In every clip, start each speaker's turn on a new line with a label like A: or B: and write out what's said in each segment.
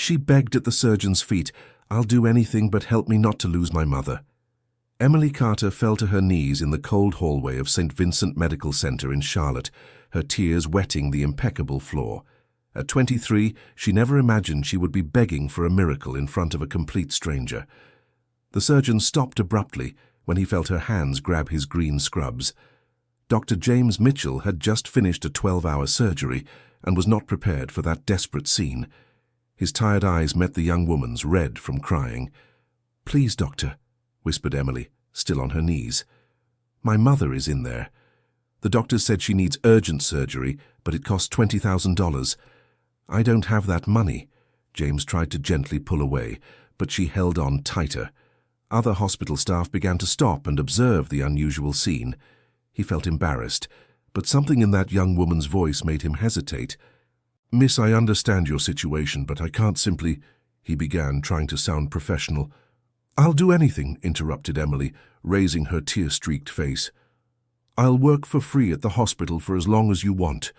A: She begged at the surgeon's feet, "I'll do anything but help me not to lose my mother." Emily Carter fell to her knees in the cold hallway of St. Vincent Medical Center in Charlotte, her tears wetting the impeccable floor. At 23, she never imagined she would be begging for a miracle in front of a complete stranger. The surgeon stopped abruptly when he felt her hands grab his green scrubs. Dr. James Mitchell had just finished a 12-hour surgery and was not prepared for that desperate scene. His tired eyes met the young woman's, red from crying. "Please, doctor," whispered Emily, still on her knees. "My mother is in there. The doctor said she needs urgent surgery, but it costs $20,000. I don't have that money." James tried to gently pull away, but she held on tighter. Other hospital staff began to stop and observe the unusual scene. He felt embarrassed, but something in that young woman's voice made him hesitate. "Miss, I understand your situation, but I can't simply—" he began, trying to sound professional. "I'll do anything," interrupted Emily, raising her tear-streaked face. "I'll work for free at the hospital for as long as you want.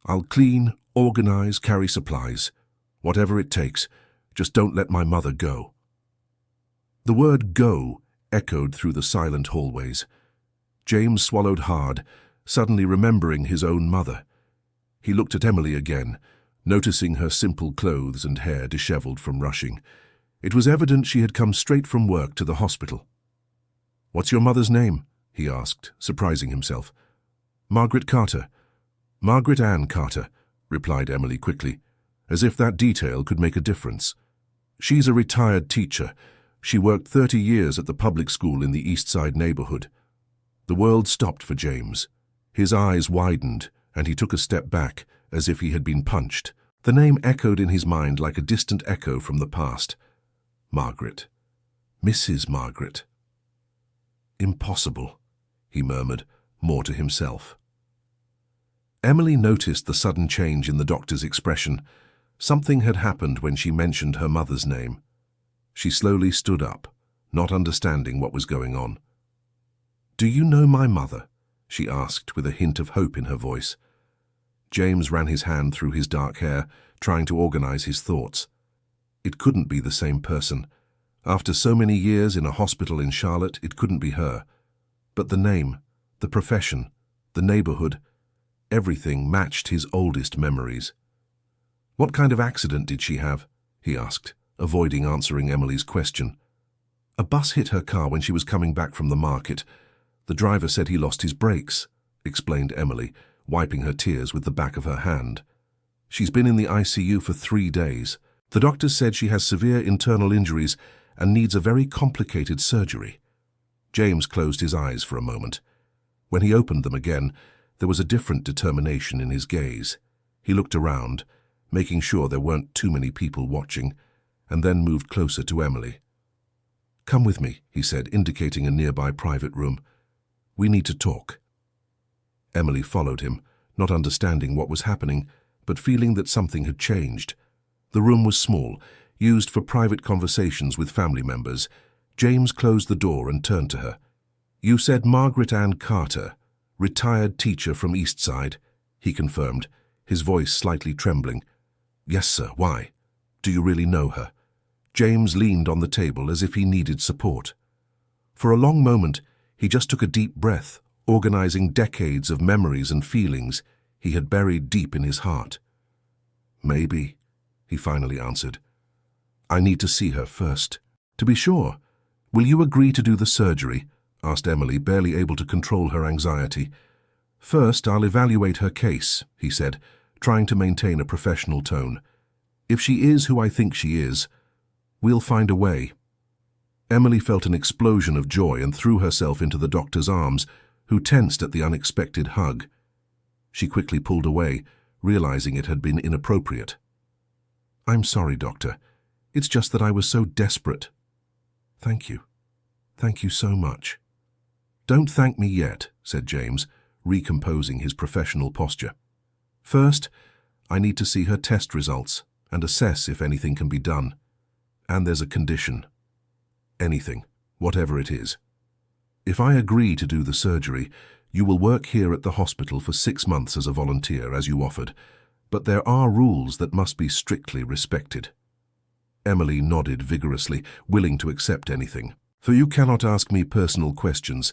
A: I'll clean, organize, carry supplies. Whatever it takes. Just don't let my mother go." The word "go" echoed through the silent hallways. James swallowed hard, suddenly remembering his own mother. He looked at Emily again, noticing her simple clothes and hair disheveled from rushing. It was evident she had come straight from work to the hospital. "What's your mother's name?" he asked, surprising himself. "Margaret Carter." "Margaret Ann Carter," replied Emily quickly, as if that detail could make a difference. "She's a retired teacher. She worked 30 years at the public school in the East Side neighborhood." The world stopped for James. His eyes widened, and he took a step back, as if he had been punched. The name echoed in his mind like a distant echo from the past. Margaret. Mrs. Margaret. "Impossible," he murmured, more to himself. Emily noticed the sudden change in the doctor's expression. Something had happened when she mentioned her mother's name. She slowly stood up, not understanding what was going on. "Do you know my mother?" she asked with a hint of hope in her voice. James ran his hand through his dark hair, trying to organize his thoughts. It couldn't be the same person. After so many years in a hospital in Charlotte, it couldn't be her. But the name, the profession, the neighborhood, everything matched his oldest memories. "What kind of accident did she have?" he asked, avoiding answering Emily's question. "A bus hit her car when she was coming back from the market. The driver said he lost his brakes," explained Emily, wiping her tears with the back of her hand. "She's been in the ICU for 3 days. The doctors said she has severe internal injuries and needs a very complicated surgery." James closed his eyes for a moment. When he opened them again, there was a different determination in his gaze. He looked around, making sure there weren't too many people watching, and then moved closer to Emily. "Come with me," he said, indicating a nearby private room. "We need to talk." Emily followed him, not understanding what was happening, but feeling that something had changed. The room was small, used for private conversations with family members. James closed the door and turned to her. "You said Margaret Ann Carter, retired teacher from East Side," he confirmed, his voice slightly trembling. "Yes, sir. Why? Do you really know her?" James leaned on the table as if he needed support. For a long moment, he just took a deep breath, organizing decades of memories and feelings he had buried deep in his heart. "Maybe," he finally answered. "I need to see her first." "To be sure. Will you agree to do the surgery?" asked Emily, barely able to control her anxiety. "First, I'll evaluate her case," he said, trying to maintain a professional tone. "If she is who I think she is, we'll find a way." Emily felt an explosion of joy and threw herself into the doctor's arms, who tensed at the unexpected hug. She quickly pulled away, realizing it had been inappropriate. "I'm sorry, doctor. It's just that I was so desperate." "Thank you. Thank you so much." "Don't thank me yet," said James, recomposing his professional posture. "First, I need to see her test results and assess if anything can be done. And there's a condition. Anything, whatever it is. If I agree to do the surgery, you will work here at the hospital for 6 months as a volunteer, as you offered, but there are rules that must be strictly respected." Emily nodded vigorously, willing to accept anything. For you cannot ask me personal questions.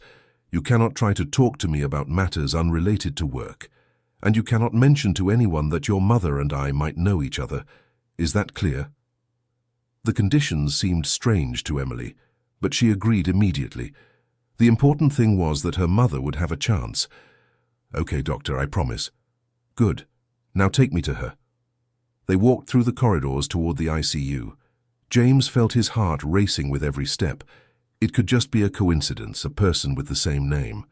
A: You cannot try to talk to me about matters unrelated to work. And you cannot mention to anyone that your mother and I might know each other. Is that clear? The conditions seemed strange to Emily, but she agreed immediately. The important thing was that her mother would have a chance. Okay, doctor, I promise. Good. Now take me to her. They walked through the corridors toward the ICU. James felt his heart racing with every step. It could just be a coincidence, a person with the same name.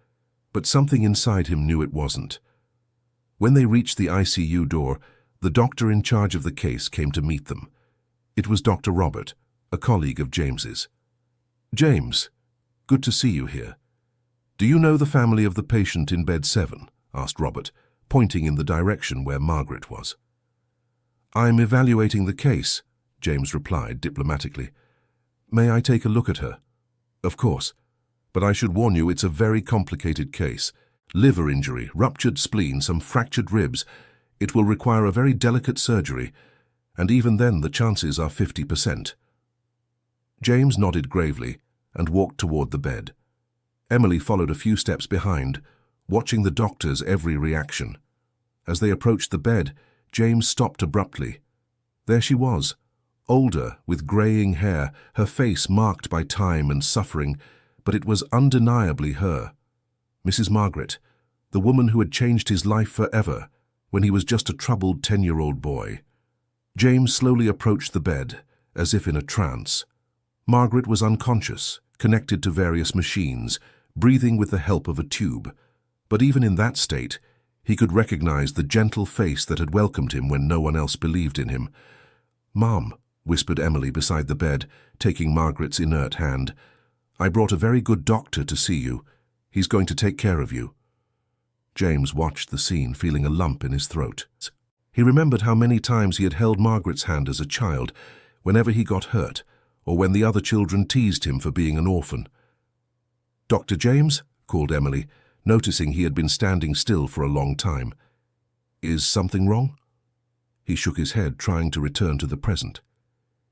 A: But something inside him knew it wasn't. When they reached the ICU door, the doctor in charge of the case came to meet them. It was Dr. Robert, a colleague of James's. James, good to see you here. Do you know the family of the patient in bed 7? Asked Robert, pointing in the direction where Margaret was. I'm evaluating the case, James replied diplomatically. May I take a look at her? Of course, but I should warn you it's a very complicated case. Liver injury, ruptured spleen, some fractured ribs. It will require a very delicate surgery, and even then the chances are 50%. James nodded gravely and walked toward the bed. Emily followed a few steps behind, watching the doctor's every reaction. As they approached the bed, James stopped abruptly. There she was, older, with greying hair, her face marked by time and suffering, but it was undeniably her. Mrs. Margaret, the woman who had changed his life forever when he was just a troubled 10-year-old boy. James slowly approached the bed, as if in a trance. Margaret was unconscious, connected to various machines, breathing with the help of a tube. But even in that state, he could recognize the gentle face that had welcomed him when no one else believed in him. "Mom," whispered Emily beside the bed, taking Margaret's inert hand, "I brought a very good doctor to see you. He's going to take care of you." James watched the scene, feeling a lump in his throat. He remembered how many times he had held Margaret's hand as a child, whenever he got hurt, or when the other children teased him for being an orphan. "Dr. James?" called Emily, noticing he had been standing still for a long time. "Is something wrong?" He shook his head, trying to return to the present.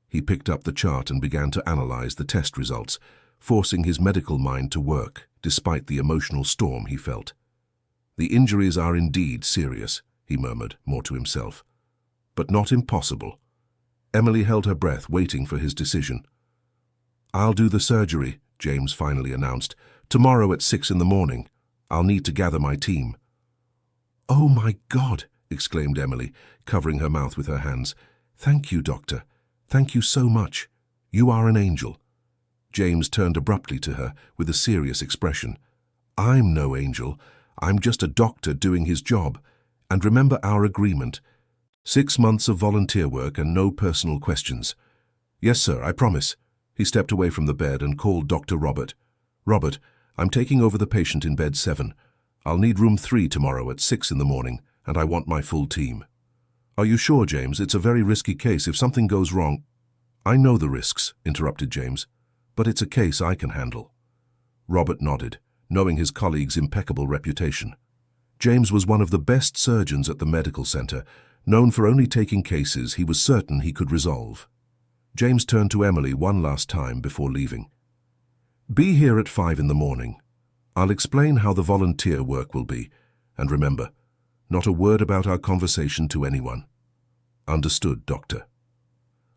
A: He picked up the chart and began to analyze the test results, forcing his medical mind to work, despite the emotional storm he felt. "The injuries are indeed serious," he murmured, more to himself. "But not impossible." Emily held her breath, waiting for his decision. "I'll do the surgery," James finally announced. "Tomorrow at 6 in the morning. I'll need to gather my team." "Oh my God!" exclaimed Emily, covering her mouth with her hands. "Thank you, Doctor. Thank you so much. You are an angel." James turned abruptly to her with a serious expression. "I'm no angel. I'm just a doctor doing his job. And remember our agreement. 6 months of volunteer work and no personal questions." "Yes, sir, I promise." He stepped away from the bed and called Dr. Robert. "Robert, I'm taking over the patient in bed 7. I'll need room 3 tomorrow at 6 in the morning, and I want my full team." "Are you sure, James? It's a very risky case. If something goes wrong—" "I know the risks," interrupted James, "but it's a case I can handle." Robert nodded, knowing his colleague's impeccable reputation. James was one of the best surgeons at the medical center, known for only taking cases he was certain he could resolve. James turned to Emily one last time before leaving. "Be here at 5 in the morning. I'll explain how the volunteer work will be, and remember, not a word about our conversation to anyone." "Understood, Doctor."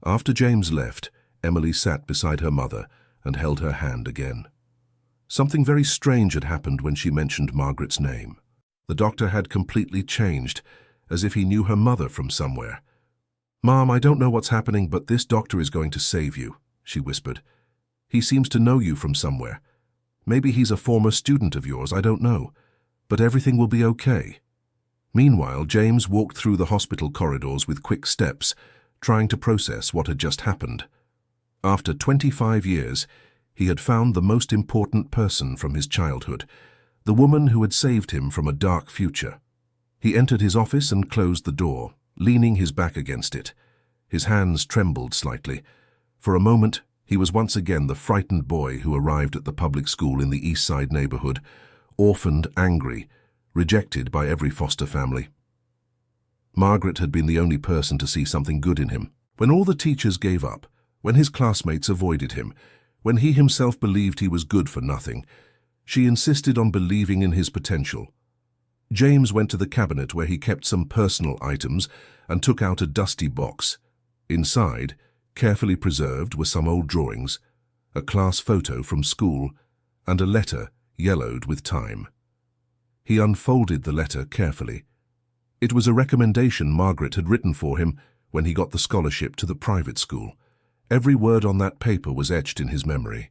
A: After James left, Emily sat beside her mother and held her hand again. Something very strange had happened when she mentioned Margaret's name. The doctor had completely changed, as if he knew her mother from somewhere. "Mom, I don't know what's happening, but this doctor is going to save you," she whispered. "He seems to know you from somewhere. Maybe he's a former student of yours, I don't know. But everything will be okay." Meanwhile, James walked through the hospital corridors with quick steps, trying to process what had just happened. After 25 years, he had found the most important person from his childhood, the woman who had saved him from a dark future. He entered his office and closed the door, leaning his back against it. His hands trembled slightly. For a moment, he was once again the frightened boy who arrived at the public school in the East Side neighborhood, orphaned, angry, rejected by every foster family. Margaret had been the only person to see something good in him. When all the teachers gave up, When his classmates avoided him, when he himself believed he was good for nothing, she insisted on believing in his potential. James went to the cabinet where he kept some personal items and took out a dusty box. Inside, carefully preserved, were some old drawings, a class photo from school, and a letter yellowed with time. He unfolded the letter carefully. It was a recommendation Margaret had written for him when he got the scholarship to the private school. Every word on that paper was etched in his memory.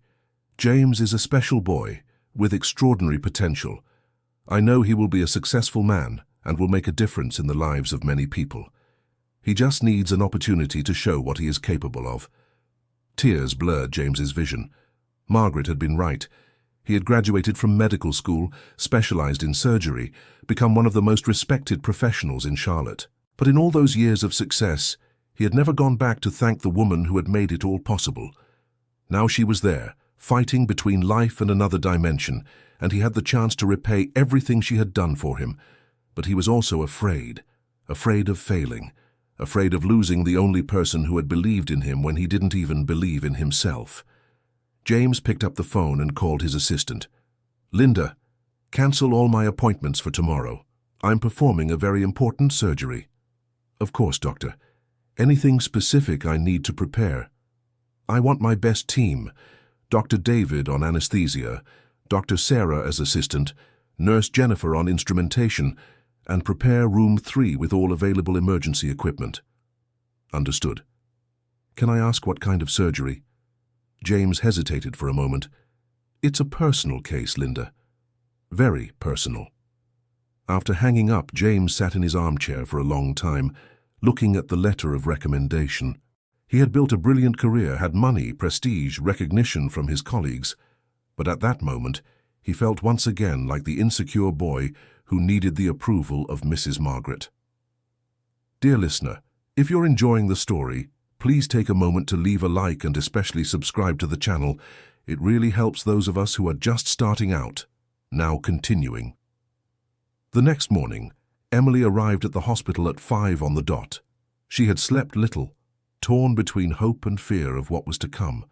A: James is a special boy with extraordinary potential. I know he will be a successful man and will make a difference in the lives of many people. He just needs an opportunity to show what he is capable of. Tears blurred James's vision. Margaret had been right. He had graduated from medical school, specialized in surgery, become one of the most respected professionals in Charlotte. But in all those years of success, he had never gone back to thank the woman who had made it all possible. Now she was there, fighting between life and another dimension, and he had the chance to repay everything she had done for him. But he was also afraid of failing, afraid of losing the only person who had believed in him when he didn't even believe in himself. James picked up the phone and called his assistant. "Linda, cancel all my appointments for tomorrow. I'm performing a very important surgery." "Of course, doctor. Anything specific I need to prepare?" "I want my best team. Dr. David on anesthesia, Dr. Sarah as assistant, Nurse Jennifer on instrumentation, and prepare room 3 with all available emergency equipment." "Understood. Can I ask what kind of surgery?" James hesitated for a moment. "It's a personal case, Linda. Very personal." After hanging up, James sat in his armchair for a long time, looking at the letter of recommendation. He had built a brilliant career, had money, prestige, recognition from his colleagues. But at that moment, he felt once again like the insecure boy who needed the approval of Mrs. Margaret. Dear listener, if you're enjoying the story, please take a moment to leave a like and especially subscribe to the channel. It really helps those of us who are just starting out. Now continuing. The next morning, Emily arrived at the hospital at 5 on the dot. She had slept little, torn between hope and fear of what was to come.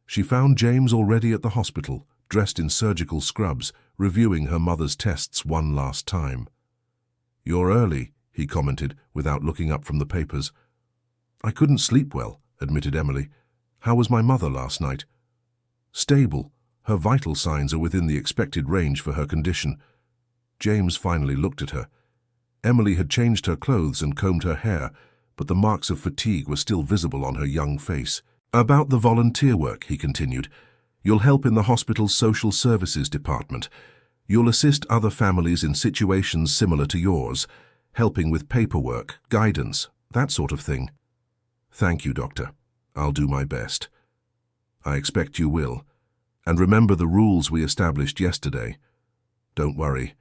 A: She found James already at the hospital, dressed in surgical scrubs, reviewing her mother's tests one last time. "You're early," he commented, without looking up from the papers. "I couldn't sleep well," admitted Emily. "How was my mother last night?" "Stable. Her vital signs are within the expected range for her condition." James finally looked at her. Emily had changed her clothes and combed her hair, but the marks of fatigue were still visible on her young face. "About the volunteer work," he continued, "you'll help in the hospital's social services department. You'll assist other families in situations similar to yours, helping with paperwork, guidance, that sort of thing." "Thank you, Doctor. I'll do my best." "I expect you will. And remember the rules we established yesterday. Don't worry,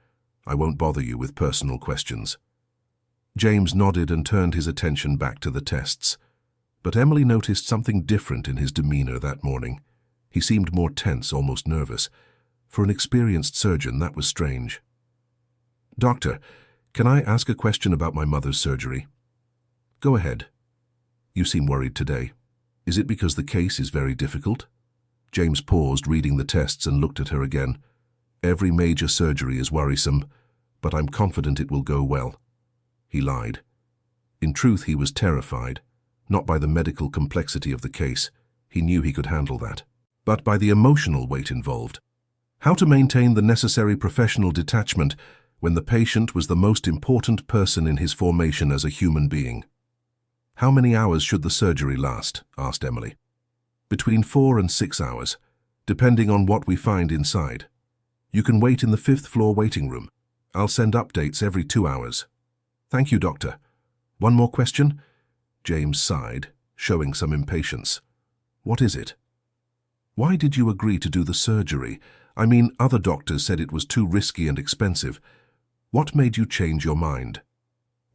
A: I won't bother you with personal questions." James nodded and turned his attention back to the tests. But Emily noticed something different in his demeanor that morning. He seemed more tense, almost nervous. For an experienced surgeon, that was strange. "Doctor, can I ask a question about my mother's surgery?" "Go ahead." "You seem worried today. Is it because the case is very difficult?" James paused, reading the tests, and looked at her again. "Every major surgery is worrisome, but I'm confident it will go well." He lied. In truth, he was terrified, not by the medical complexity of the case. He knew he could handle that, but by the emotional weight involved. How to maintain the necessary professional detachment when the patient was the most important person in his formation as a human being. "How many hours should the surgery last?" asked Emily. "Between 4 and 6 hours, depending on what we find inside. You can wait in the 5th floor waiting room. I'll send updates every 2 hours. "Thank you, Doctor. One more question?" James sighed, showing some impatience. "What is it?" "Why did you agree to do the surgery? I mean, other doctors said it was too risky and expensive. What made you change your mind?"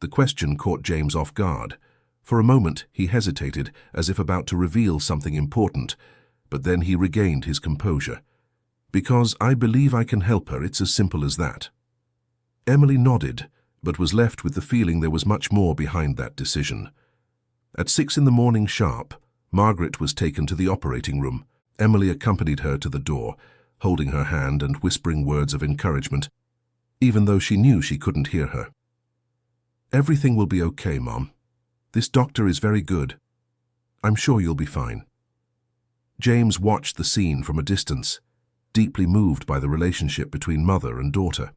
A: The question caught James off guard. For a moment, he hesitated, as if about to reveal something important, but then he regained his composure. "Because I believe I can help her, it's as simple as that." Emily nodded, but was left with the feeling there was much more behind that decision. At 6 in the morning sharp, Margaret was taken to the operating room. Emily accompanied her to the door, holding her hand and whispering words of encouragement, even though she knew she couldn't hear her. "Everything will be okay, Mom. This doctor is very good. I'm sure you'll be fine." James watched the scene from a distance, deeply moved by the relationship between mother and daughter.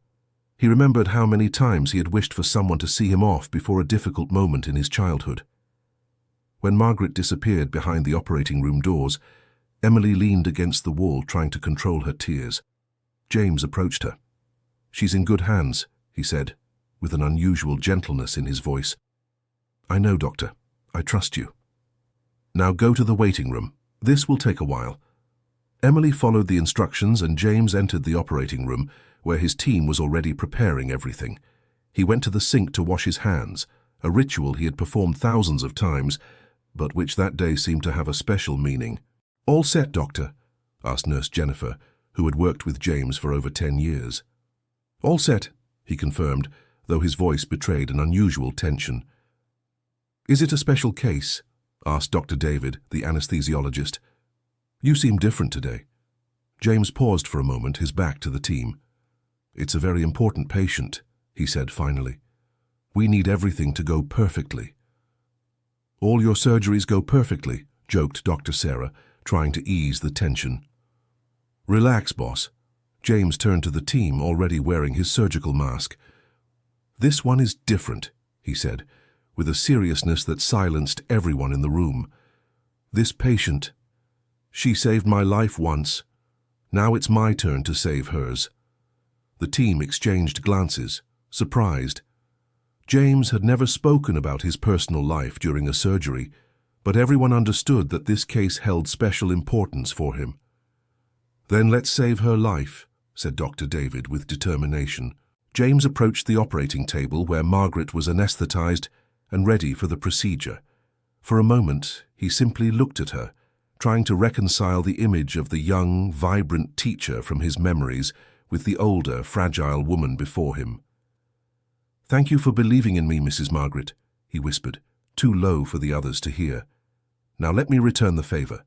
A: He remembered how many times he had wished for someone to see him off before a difficult moment in his childhood. When Margaret disappeared behind the operating room doors, Emily leaned against the wall trying to control her tears. James approached her. "She's in good hands," he said, with an unusual gentleness in his voice. "I know, Doctor. I trust you. Now go to the waiting room. This will take a while." Emily followed the instructions and James entered the operating room, where his team was already preparing everything. He went to the sink to wash his hands, a ritual he had performed thousands of times, but which that day seemed to have a special meaning. "All set, Doctor?" asked Nurse Jennifer, who had worked with James for over 10 years. "All set," he confirmed, though his voice betrayed an unusual tension. "Is it a special case?" asked Dr. David, the anesthesiologist. "You seem different today." James paused for a moment, his back to the team. "It's a very important patient," he said finally. "We need everything to go perfectly." "All your surgeries go perfectly," joked Dr. Sarah, trying to ease the tension. "Relax, boss." James turned to the team, already wearing his surgical mask. "This one is different," he said, with a seriousness that silenced everyone in the room. "This patient, she saved my life once. Now it's my turn to save hers." The team exchanged glances, surprised. James had never spoken about his personal life during a surgery, but everyone understood that this case held special importance for him. "Then let's save her life," said Dr. David with determination. James approached the operating table where Margaret was anesthetized and ready for the procedure. For a moment, he simply looked at her, trying to reconcile the image of the young, vibrant teacher from his memories with the older, fragile woman before him. "Thank you for believing in me, Mrs. Margaret," he whispered, too low for the others to hear. "Now let me return the favor."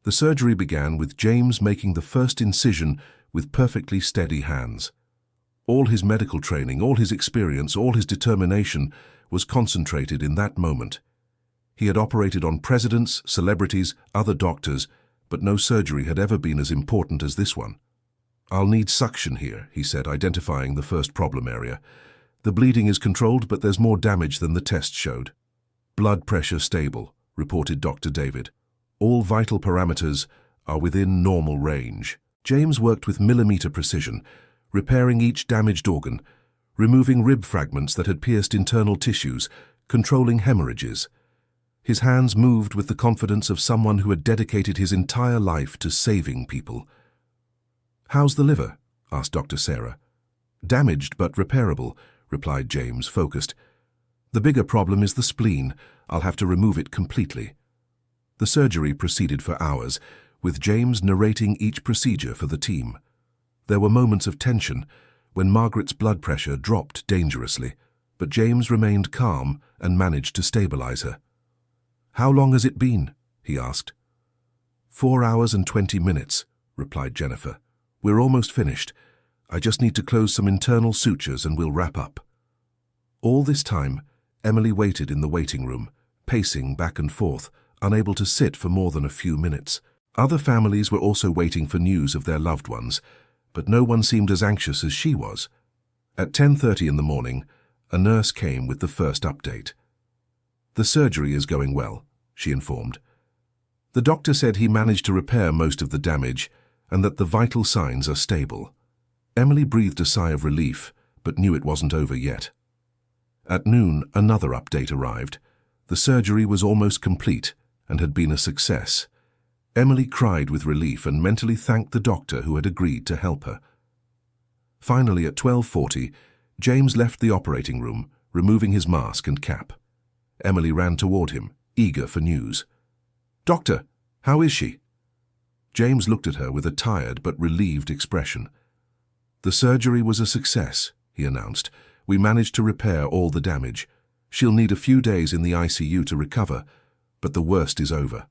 A: The surgery began with James making the first incision with perfectly steady hands. All his medical training, all his experience, all his determination was concentrated in that moment. He had operated on presidents, celebrities, other doctors, but no surgery had ever been as important as this one. "I'll need suction here," he said, identifying the first problem area. "The bleeding is controlled, but there's more damage than the test showed." "Blood pressure stable," reported Dr. David. "All vital parameters are within normal range." James worked with millimeter precision, repairing each damaged organ, removing rib fragments that had pierced internal tissues, controlling hemorrhages. His hands moved with the confidence of someone who had dedicated his entire life to saving people. "How's the liver?" asked Dr. Sarah. "Damaged but repairable," replied James, focused. "The bigger problem is the spleen. I'll have to remove it completely." The surgery proceeded for hours, with James narrating each procedure for the team. There were moments of tension, when Margaret's blood pressure dropped dangerously, but James remained calm and managed to stabilize her. "How long has it been?" he asked. 4 hours and 20 minutes, replied Jennifer. "We're almost finished. I just need to close some internal sutures and we'll wrap up." All this time, Emily waited in the waiting room, pacing back and forth, unable to sit for more than a few minutes. Other families were also waiting for news of their loved ones, but no one seemed as anxious as she was. At 10:30 in the morning, a nurse came with the first update. "The surgery is going well," she informed. "The doctor said he managed to repair most of the damage and that the vital signs are stable." Emily breathed a sigh of relief, but knew it wasn't over yet. At noon, another update arrived. The surgery was almost complete and had been a success. Emily cried with relief and mentally thanked the doctor who had agreed to help her. Finally, at 12:40, James left the operating room, removing his mask and cap. Emily ran toward him, eager for news. "Doctor, how is she?" James looked at her with a tired but relieved expression. "The surgery was a success," he announced. "We managed to repair all the damage. She'll need a few days in the ICU to recover, but the worst is over."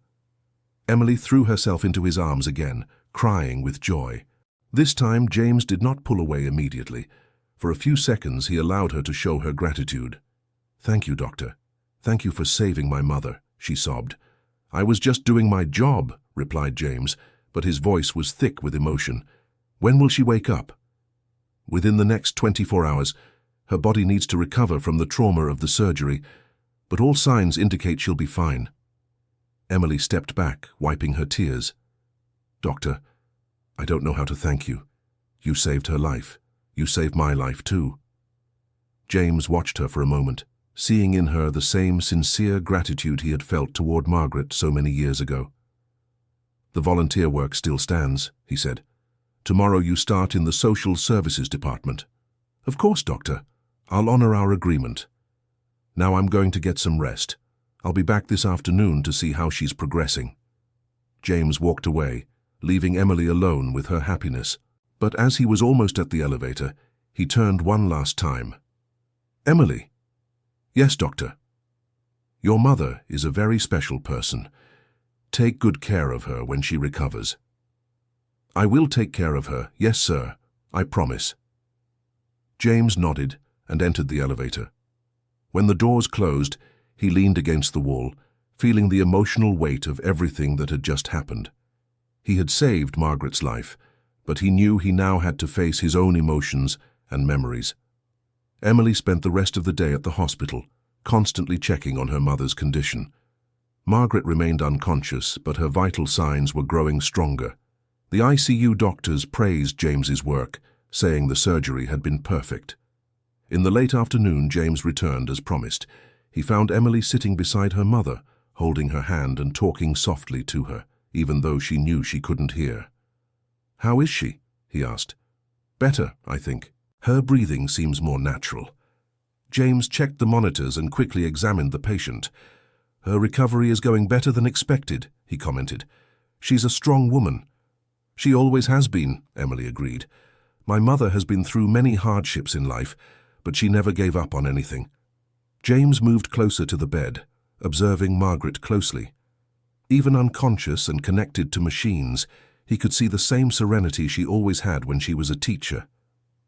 A: Emily threw herself into his arms again, crying with joy. This time James did not pull away immediately. For a few seconds he allowed her to show her gratitude. "Thank you, Doctor. Thank you for saving my mother," she sobbed. "I was just doing my job," replied James, but his voice was thick with emotion. "When will she wake up?" "Within the next 24 hours. Her body needs to recover from the trauma of the surgery, but all signs indicate she'll be fine." Emily stepped back, wiping her tears. "Doctor, I don't know how to thank you. You saved her life. You saved my life too." James watched her for a moment, seeing in her the same sincere gratitude he had felt toward Margaret so many years ago. "The volunteer work still stands," he said. "Tomorrow you start in the Social Services Department." "Of course, Doctor. I'll honor our agreement. Now I'm going to get some rest. I'll be back this afternoon to see how she's progressing." James walked away, leaving Emily alone with her happiness. But as he was almost at the elevator, he turned one last time. "Emily." "Yes, Doctor." "Your mother is a very special person. Take good care of her when she recovers." "I will take care of her, yes, sir. I promise." James nodded and entered the elevator. When the doors closed, he leaned against the wall, feeling the emotional weight of everything that had just happened. He had saved Margaret's life, but he knew he now had to face his own emotions and memories. Emily spent the rest of the day at the hospital, constantly checking on her mother's condition. Margaret remained unconscious, but her vital signs were growing stronger. The ICU doctors praised James's work, saying the surgery had been perfect. In the late afternoon, James returned as promised. He found Emily sitting beside her mother, holding her hand and talking softly to her, even though she knew she couldn't hear. "How is she?" he asked. "Better, I think. Her breathing seems more natural." James checked the monitors and quickly examined the patient. "Her recovery is going better than expected," he commented. "She's a strong woman." "She always has been," Emily agreed. "My mother has been through many hardships in life, but she never gave up on anything." James moved closer to the bed, observing Margaret closely. Even unconscious and connected to machines, he could see the same serenity she always had when she was a teacher.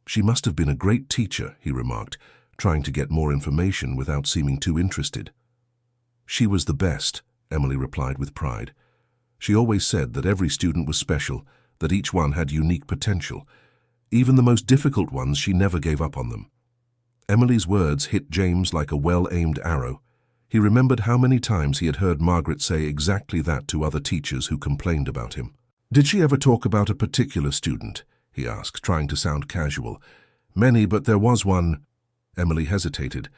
A: "She must have been a great teacher," he remarked, trying to get more information without seeming too interested. "She was the best," Emily replied with pride. "She always said that every student was special, that each one had unique potential. Even the most difficult ones, she never gave up on them." Emily's words hit James like a well-aimed arrow. He remembered how many times he had heard Margaret say exactly that to other teachers who complained about him. "Did she ever talk about a particular student?" he asked, trying to sound casual. "Many, but there was one." Emily hesitated.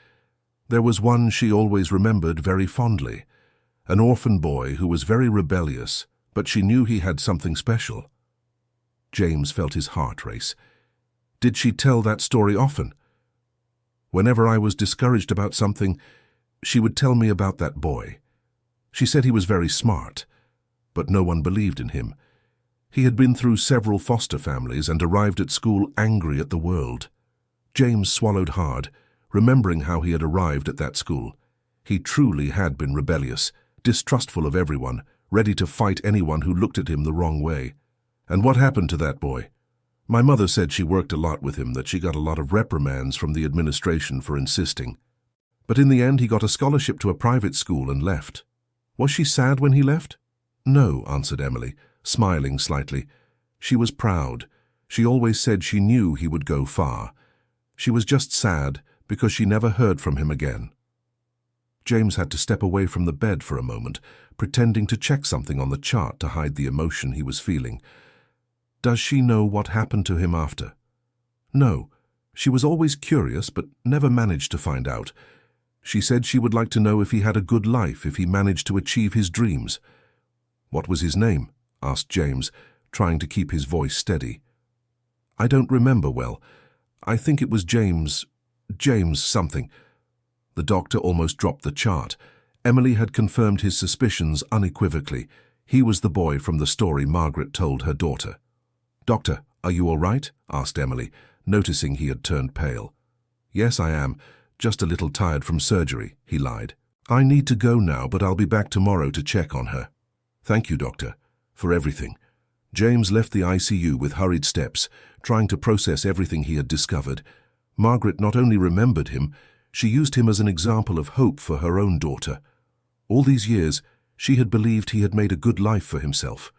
A: "There was one she always remembered very fondly. An orphan boy who was very rebellious, but she knew he had something special." James felt his heart race. "Did she tell that story often?" "Whenever I was discouraged about something, she would tell me about that boy. She said he was very smart, but no one believed in him. He had been through several foster families and arrived at school angry at the world." James swallowed hard, remembering how he had arrived at that school. He truly had been rebellious, distrustful of everyone, ready to fight anyone who looked at him the wrong way. "And what happened to that boy?" "My mother said she worked a lot with him, that she got a lot of reprimands from the administration for insisting. But in the end he got a scholarship to a private school and left." "Was she sad when he left?" "No," answered Emily, smiling slightly. "She was proud. She always said she knew he would go far. She was just sad because she never heard from him again." James had to step away from the bed for a moment, pretending to check something on the chart to hide the emotion he was feeling. "Does she know what happened to him after?" "No. She was always curious, but never managed to find out. She said she would like to know if he had a good life, if he managed to achieve his dreams." "What was his name?" asked James, trying to keep his voice steady. "I don't remember well. I think it was James something." The doctor almost dropped the chart. Emily had confirmed his suspicions unequivocally. He was the boy from the story Margaret told her daughter. "Doctor, are you all right?" asked Emily, noticing he had turned pale. "Yes, I am. Just a little tired from surgery," he lied. "I need to go now, but I'll be back tomorrow to check on her." Thank you, doctor, for everything. James left the ICU with hurried steps, trying to process everything he had discovered. Margaret not only remembered him, she used him as an example of hope for her own daughter. All these years, she had believed he had made a good life for himself.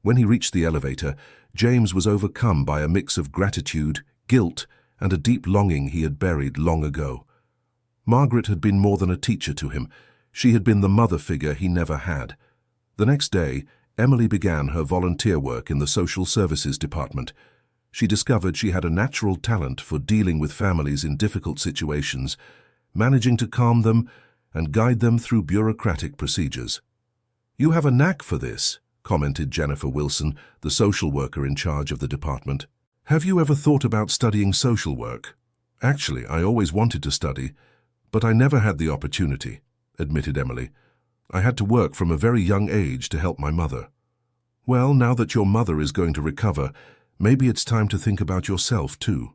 A: When he reached the elevator, James was overcome by a mix of gratitude, guilt, and a deep longing he had buried long ago. Margaret had been more than a teacher to him. She had been the mother figure he never had. The next day, Emily began her volunteer work in the social services department. She discovered she had a natural talent for dealing with families in difficult situations, managing to calm them and guide them through bureaucratic procedures. "You have a knack for this," commented Jennifer Wilson, the social worker in charge of the department. "Have you ever thought about studying social work?" "Actually, I always wanted to study, but I never had the opportunity," admitted Emily. "I had to work from a very young age to help my mother." "Well, now that your mother is going to recover, maybe it's time to think about yourself too."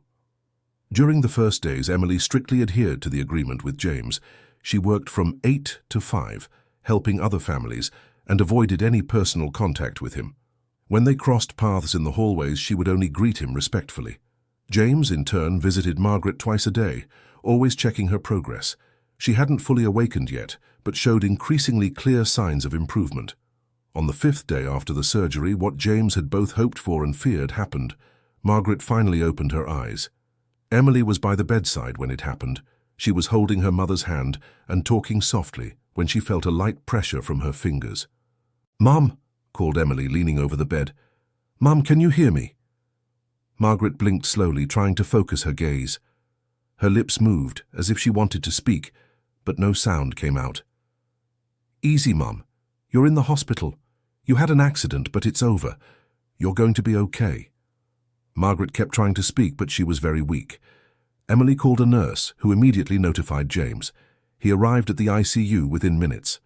A: During the first days, Emily strictly adhered to the agreement with James. She worked from 8 to 5, helping other families, and avoided any personal contact with him. When they crossed paths in the hallways, she would only greet him respectfully. James, in turn, visited Margaret twice a day, always checking her progress. She hadn't fully awakened yet, but showed increasingly clear signs of improvement. On the 5th day after the surgery, what James had both hoped for and feared happened. Margaret finally opened her eyes. Emily was by the bedside when it happened. She was holding her mother's hand and talking softly when she felt a light pressure from her fingers. "Mum," called Emily, leaning over the bed. "Mum, can you hear me?" Margaret blinked slowly, trying to focus her gaze. Her lips moved, as if she wanted to speak, but no sound came out. "Easy, Mum. You're in the hospital. You had an accident, but it's over. You're going to be okay." Margaret kept trying to speak, but she was very weak. Emily called a nurse, who immediately notified James. He arrived at the ICU within minutes.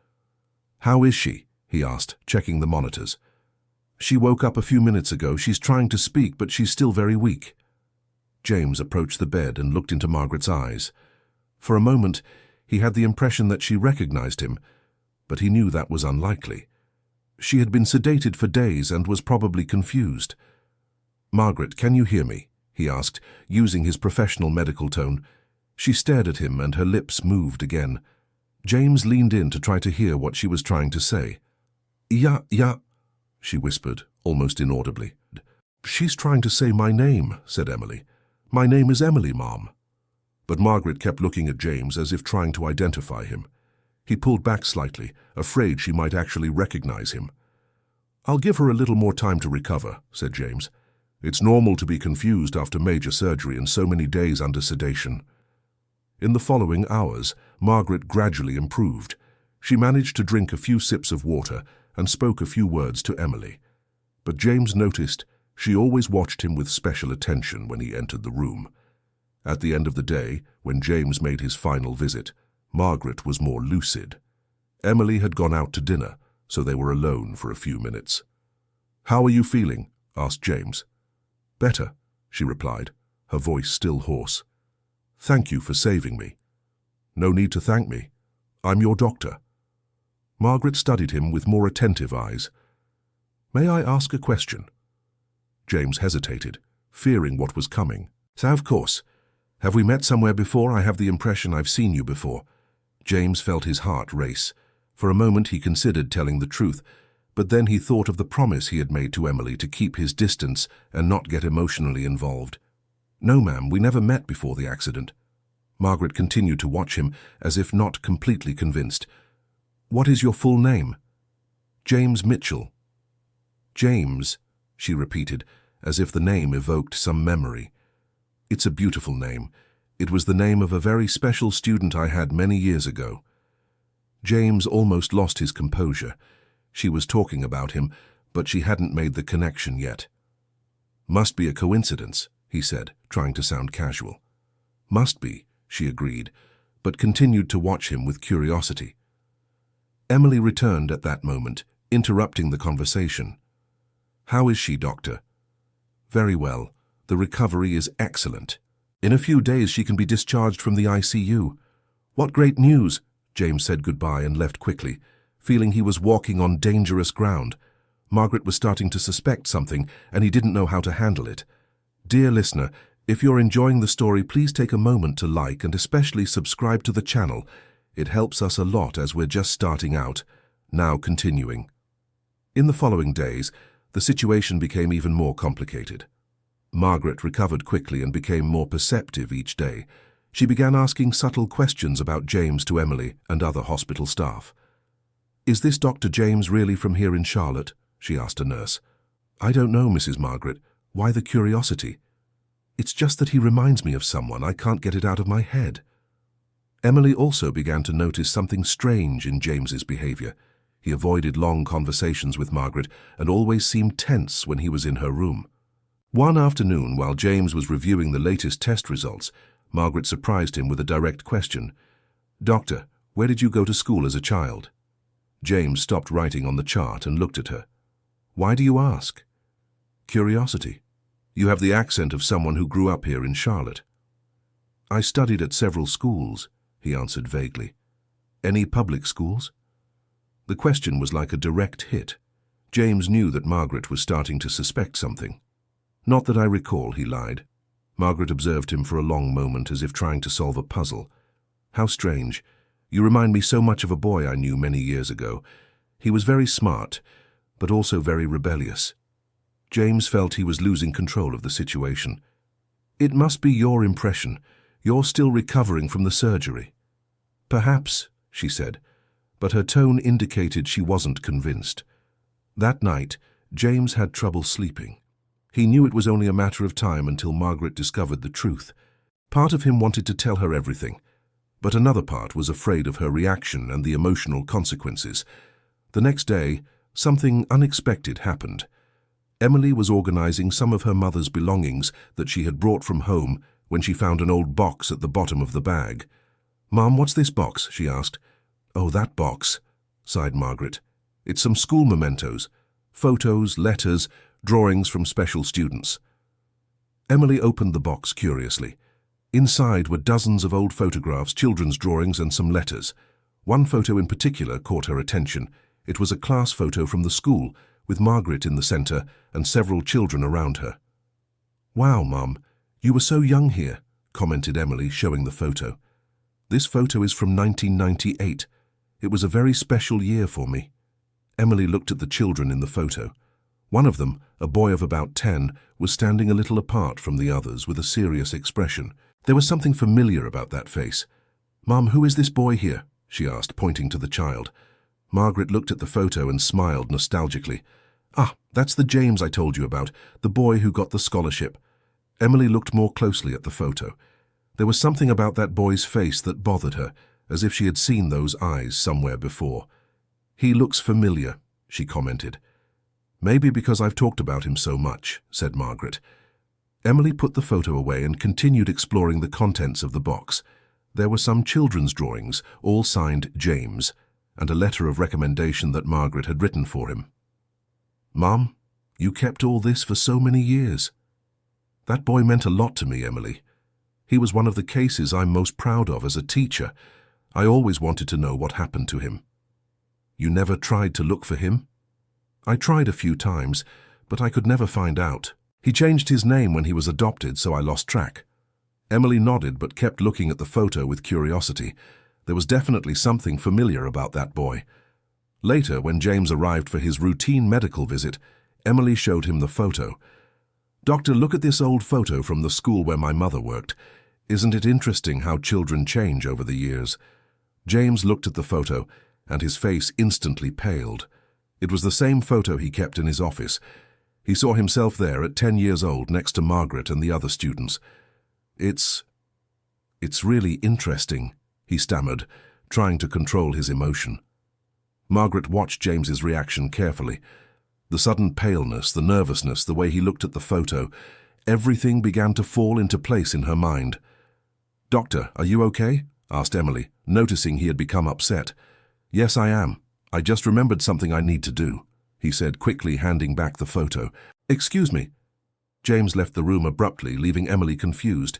A: "How is she?" he asked, checking the monitors. "She woke up a few minutes ago. She's trying to speak, but she's still very weak." James approached the bed and looked into Margaret's eyes. For a moment, he had the impression that she recognized him, but he knew that was unlikely. She had been sedated for days and was probably confused. "Margaret, can you hear me?" he asked, using his professional medical tone. She stared at him and her lips moved again. James leaned in to try to hear what she was trying to say. Yeah, she whispered, almost inaudibly. "She's trying to say my name," said Emily. "My name is Emily, Mom." But Margaret kept looking at James as if trying to identify him. He pulled back slightly, afraid she might actually recognize him. "I'll give her a little more time to recover," said James. "It's normal to be confused after major surgery and so many days under sedation." In the following hours, Margaret gradually improved. She managed to drink a few sips of water and spoke a few words to Emily. But James noticed she always watched him with special attention when he entered the room. At the end of the day, when James made his final visit, Margaret was more lucid. Emily had gone out to dinner, so they were alone for a few minutes. "How are you feeling?" asked James. "Better," she replied, her voice still hoarse. "Thank you for saving me." "No need to thank me. I'm your doctor." Margaret studied him with more attentive eyes. "May I ask a question?" James hesitated, fearing what was coming. "Of course. Have we met somewhere before? I have the impression I've seen you before." James felt his heart race. For a moment he considered telling the truth, but then he thought of the promise he had made to Emily to keep his distance and not get emotionally involved. "No, ma'am, we never met before the accident." Margaret continued to watch him, as if not completely convinced. "What is your full name?" "James Mitchell." "James," she repeated, as if the name evoked some memory. "It's a beautiful name. It was the name of a very special student I had many years ago." James almost lost his composure. She was talking about him, but she hadn't made the connection yet. "Must be a coincidence," he said, trying to sound casual. "Must be," she agreed, but continued to watch him with curiosity. Emily returned at that moment, interrupting the conversation. "How is she, doctor?" "Very well. The recovery is excellent. In a few days she can be discharged from the ICU." "What great news!" James said goodbye and left quickly, feeling he was walking on dangerous ground. Margaret was starting to suspect something, and he didn't know how to handle it. Dear listener, if you're enjoying the story, please take a moment to like and especially subscribe to the channel. It helps us a lot as we're just starting out. Now continuing. In the following days, the situation became even more complicated. Margaret recovered quickly and became more perceptive each day. She began asking subtle questions about James to Emily and other hospital staff. "Is this Dr. James really from here in Charlotte?" she asked a nurse. "I don't know, Mrs. Margaret. Why the curiosity?" "It's just that he reminds me of someone. I can't get it out of my head." Emily also began to notice something strange in James's behavior. He avoided long conversations with Margaret and always seemed tense when he was in her room. One afternoon, while James was reviewing the latest test results, Margaret surprised him with a direct question. "Doctor, where did you go to school as a child?" James stopped writing on the chart and looked at her. "Why do you ask?" "Curiosity. You have the accent of someone who grew up here in Charlotte." "I studied at several schools," he answered vaguely. "Any public schools?" The question was like a direct hit. James knew that Margaret was starting to suspect something. "Not that I recall," he lied. Margaret observed him for a long moment as if trying to solve a puzzle. "How strange. You remind me so much of a boy I knew many years ago. He was very smart, but also very rebellious." James felt he was losing control of the situation. "It must be your impression. You're still recovering from the surgery." "Perhaps," she said, but her tone indicated she wasn't convinced. That night, James had trouble sleeping. He knew it was only a matter of time until Margaret discovered the truth. Part of him wanted to tell her everything, but another part was afraid of her reaction and the emotional consequences. The next day, something unexpected happened. Emily was organizing some of her mother's belongings that she had brought from home when she found an old box at the bottom of the bag. "Mom, what's this box?" she asked. "Oh, that box," sighed Margaret. "It's some school mementos, photos, letters, drawings from special students." Emily opened the box curiously. Inside were dozens of old photographs, children's drawings, and some letters. One photo in particular caught her attention. It was a class photo from the school, with Margaret in the center and several children around her. "Wow, Mum, you were so young here," commented Emily, showing the photo. "This photo is from 1998. It was a very special year for me." Emily looked at the children in the photo. One of them, a boy of about 10, was standing a little apart from the others with a serious expression. There was something familiar about that face. "Mum, who is this boy here?" she asked, pointing to the child. Margaret looked at the photo and smiled nostalgically. "Ah, that's the James I told you about, the boy who got the scholarship." Emily looked more closely at the photo. There was something about that boy's face that bothered her, as if she had seen those eyes somewhere before. "He looks familiar," she commented. "Maybe because I've talked about him so much," said Margaret. Emily put the photo away and continued exploring the contents of the box. There were some children's drawings, all signed James, and a letter of recommendation that Margaret had written for him. "Mom, you kept all this for so many years." "That boy meant a lot to me, Emily. He was one of the cases I'm most proud of as a teacher. I always wanted to know what happened to him." "You never tried to look for him?" "I tried a few times, but I could never find out. He changed his name when he was adopted, so I lost track." Emily nodded but kept looking at the photo with curiosity. There was definitely something familiar about that boy. Later, when James arrived for his routine medical visit, Emily showed him the photo. "Doctor, look at this old photo from the school where my mother worked. Isn't it interesting how children change over the years?" James looked at the photo, and his face instantly paled. It was the same photo he kept in his office. He saw himself there at 10 years old next to Margaret and the other students. It's really interesting," he stammered, trying to control his emotion. Margaret watched James's reaction carefully. The sudden paleness, the nervousness, the way he looked at the photo, everything began to fall into place in her mind. "Doctor, are you okay?" asked Emily, noticing he had become upset. "Yes, I am. I just remembered something I need to do," he said, quickly handing back the photo. "Excuse me." James left the room abruptly, leaving Emily confused.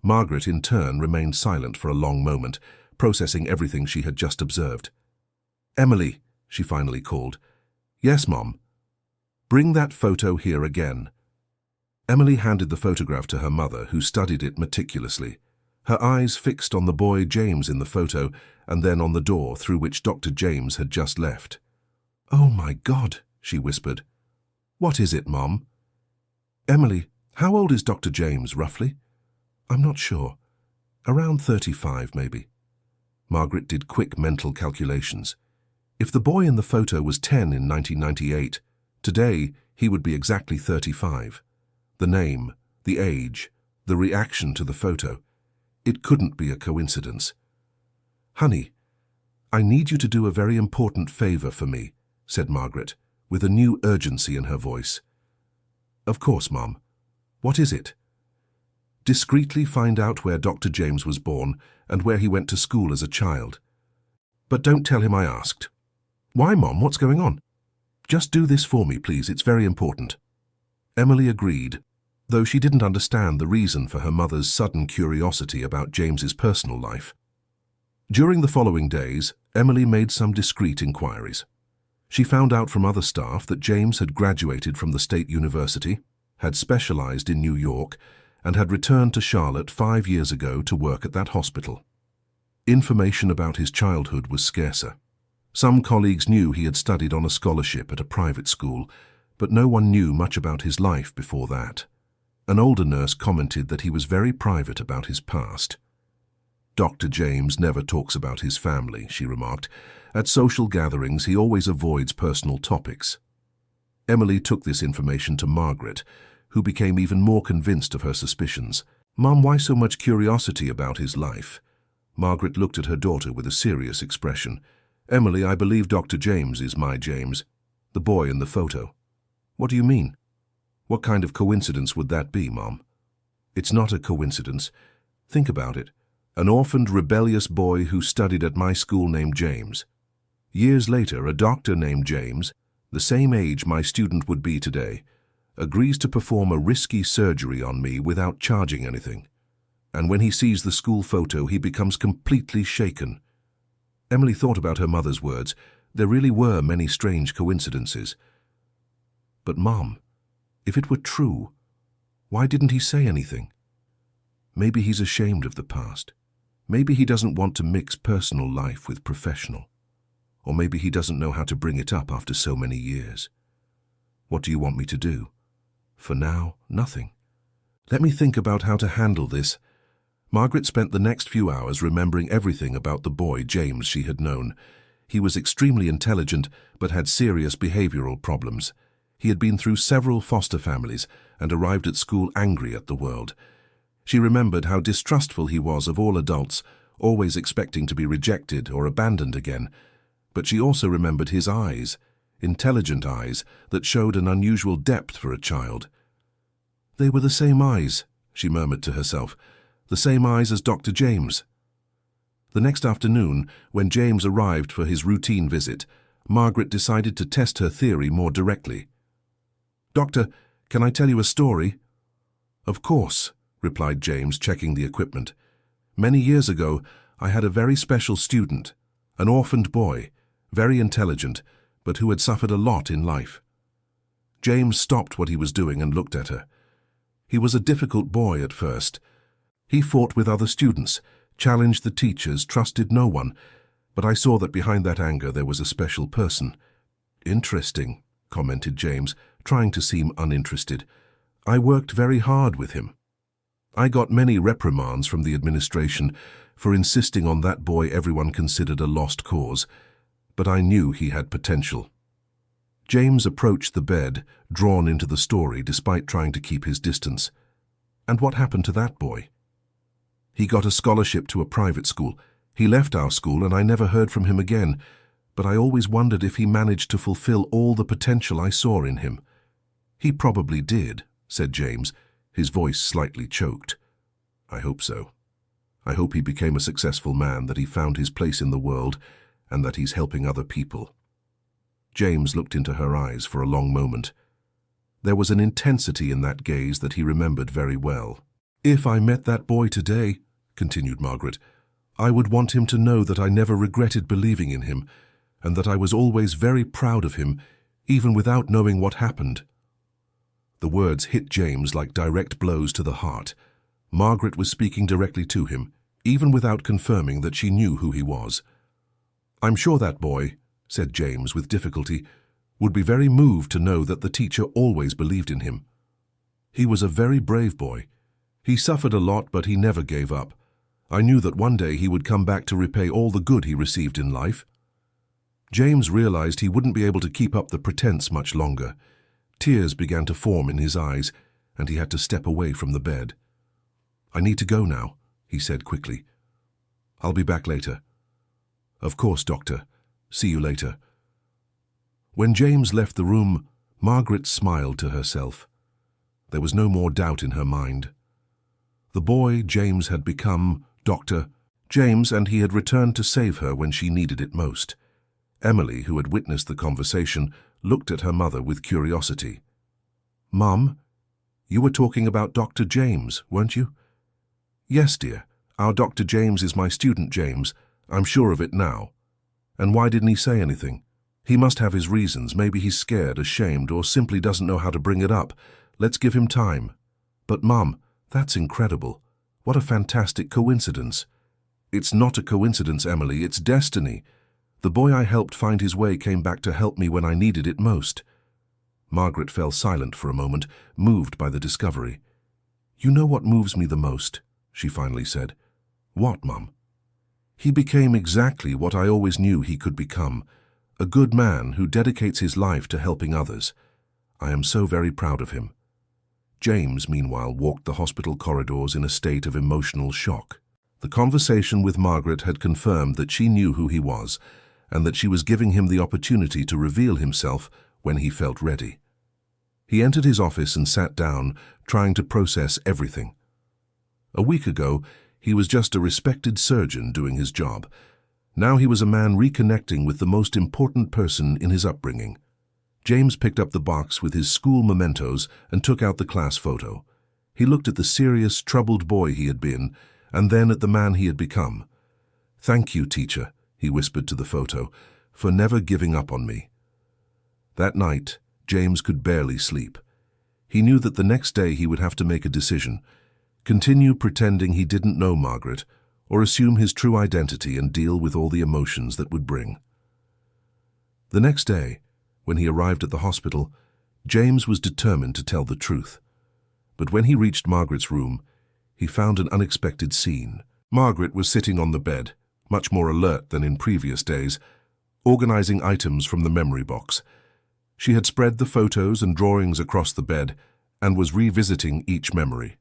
A: Margaret, in turn, remained silent for a long moment, processing everything she had just observed. "Emily," she finally called. "Yes, Mom." "Bring that photo here again." Emily handed the photograph to her mother, who studied it meticulously, her eyes fixed on the boy James in the photo and then on the door through which Dr. James had just left. "Oh my God," she whispered. "What is it, Mom?" "Emily, how old is Dr. James, roughly?" "I'm not sure. Around 35, maybe." Margaret did quick mental calculations. If the boy in the photo was 10 in 1998, today he would be exactly 35. The name, the age, the reaction to the photo. It couldn't be a coincidence. "Honey, I need you to do a very important favor for me," said Margaret, with a new urgency in her voice. "Of course, Mom. What is it?" "Discreetly find out where Dr. James was born and where he went to school as a child. But don't tell him I asked." "Why, Mom? What's going on?" "Just do this for me, please. It's very important." Emily agreed, though she didn't understand the reason for her mother's sudden curiosity about James's personal life. During the following days, Emily made some discreet inquiries. She found out from other staff that James had graduated from the State University, had specialized in New York, and had returned to Charlotte 5 years ago to work at that hospital. Information about his childhood was scarcer. Some colleagues knew he had studied on a scholarship at a private school, but no one knew much about his life before that. An older nurse commented that he was very private about his past. "Dr. James never talks about his family," she remarked. "At social gatherings, he always avoids personal topics." Emily took this information to Margaret, who became even more convinced of her suspicions. "Mom, why so much curiosity about his life?" Margaret looked at her daughter with a serious expression. "Emily, I believe Dr. James is my James, the boy in the photo." "What do you mean?" "What kind of coincidence would that be, Mom?" "It's not a coincidence. Think about it. An orphaned, rebellious boy who studied at my school named James. Years later, a doctor named James, the same age my student would be today, agrees to perform a risky surgery on me without charging anything. And when he sees the school photo, he becomes completely shaken." Emily thought about her mother's words. There really were many strange coincidences. "But Mom, if it were true, why didn't he say anything? Maybe he's ashamed of the past. Maybe he doesn't want to mix personal life with professional. Or maybe he doesn't know how to bring it up after so many years. What do you want me to do?" "For now, nothing. Let me think about how to handle this." Margaret spent the next few hours remembering everything about the boy James she had known. He was extremely intelligent, but had serious behavioral problems. He had been through several foster families and arrived at school angry at the world. She remembered how distrustful he was of all adults, always expecting to be rejected or abandoned again. But she also remembered his eyes, intelligent eyes that showed an unusual depth for a child. "They were the same eyes," she murmured to herself, "the same eyes as Dr. James." The next afternoon, when James arrived for his routine visit, Margaret decided to test her theory more directly. "Doctor, can I tell you a story?" "Of course," replied James, checking the equipment. "Many years ago, I had a very special student, an orphaned boy, very intelligent, but who had suffered a lot in life." James stopped what he was doing and looked at her. He was a difficult boy at first. He fought with other students, challenged the teachers, trusted no one, but I saw that behind that anger there was a special person. "Interesting," commented James, trying to seem uninterested. "I worked very hard with him. I got many reprimands from the administration for insisting on that boy everyone considered a lost cause, but I knew he had potential." James approached the bed, drawn into the story despite trying to keep his distance. "And what happened to that boy?" "He got a scholarship to a private school. He left our school and I never heard from him again, but I always wondered if he managed to fulfill all the potential I saw in him." "He probably did," said James, his voice slightly choked. "I hope so. I hope he became a successful man, that he found his place in the world, and that he's helping other people." James looked into her eyes for a long moment. There was an intensity in that gaze that he remembered very well. "If I met that boy today," continued Margaret, "I would want him to know that I never regretted believing in him, and that I was always very proud of him, even without knowing what happened." The words hit James like direct blows to the heart. Margaret was speaking directly to him, even without confirming that she knew who he was. "I'm sure that boy," said James with difficulty, "would be very moved to know that the teacher always believed in him. He was a very brave boy. He suffered a lot, but he never gave up. I knew that one day he would come back to repay all the good he received in life." James realized he wouldn't be able to keep up the pretense much longer. Tears began to form in his eyes, and he had to step away from the bed. "I need to go now," he said quickly. "I'll be back later." "Of course, Doctor. See you later." When James left the room, Margaret smiled to herself. There was no more doubt in her mind. The boy James had become, Dr. James, and he had returned to save her when she needed it most. Emily, who had witnessed the conversation, looked at her mother with curiosity. "Mum, you were talking about Dr. James, weren't you?" "Yes, dear. Our Dr. James is my student James. I'm sure of it now." "And why didn't he say anything?" "He must have his reasons. Maybe he's scared, ashamed, or simply doesn't know how to bring it up. Let's give him time." "But Mum, that's incredible. What a fantastic coincidence." "It's not a coincidence, Emily. It's destiny. The boy I helped find his way came back to help me when I needed it most." Margaret fell silent for a moment, moved by the discovery. "You know what moves me the most?" she finally said. "What, Mum?" "He became exactly what I always knew he could become, a good man who dedicates his life to helping others. I am so very proud of him." James, meanwhile, walked the hospital corridors in a state of emotional shock. The conversation with Margaret had confirmed that she knew who he was, and that she was giving him the opportunity to reveal himself when he felt ready. He entered his office and sat down, trying to process everything. A week ago, he was just a respected surgeon doing his job. Now he was a man reconnecting with the most important person in his upbringing. James picked up the box with his school mementos and took out the class photo. He looked at the serious, troubled boy he had been, and then at the man he had become. "Thank you, teacher," he whispered to the photo, "for never giving up on me." That night, James could barely sleep. He knew that the next day he would have to make a decision: continue pretending he didn't know Margaret, or assume his true identity and deal with all the emotions that would bring. The next day, when he arrived at the hospital, James was determined to tell the truth. But when he reached Margaret's room, he found an unexpected scene. Margaret was sitting on the bed, much more alert than in previous days, organizing items from the memory box. She had spread the photos and drawings across the bed and was revisiting each memory.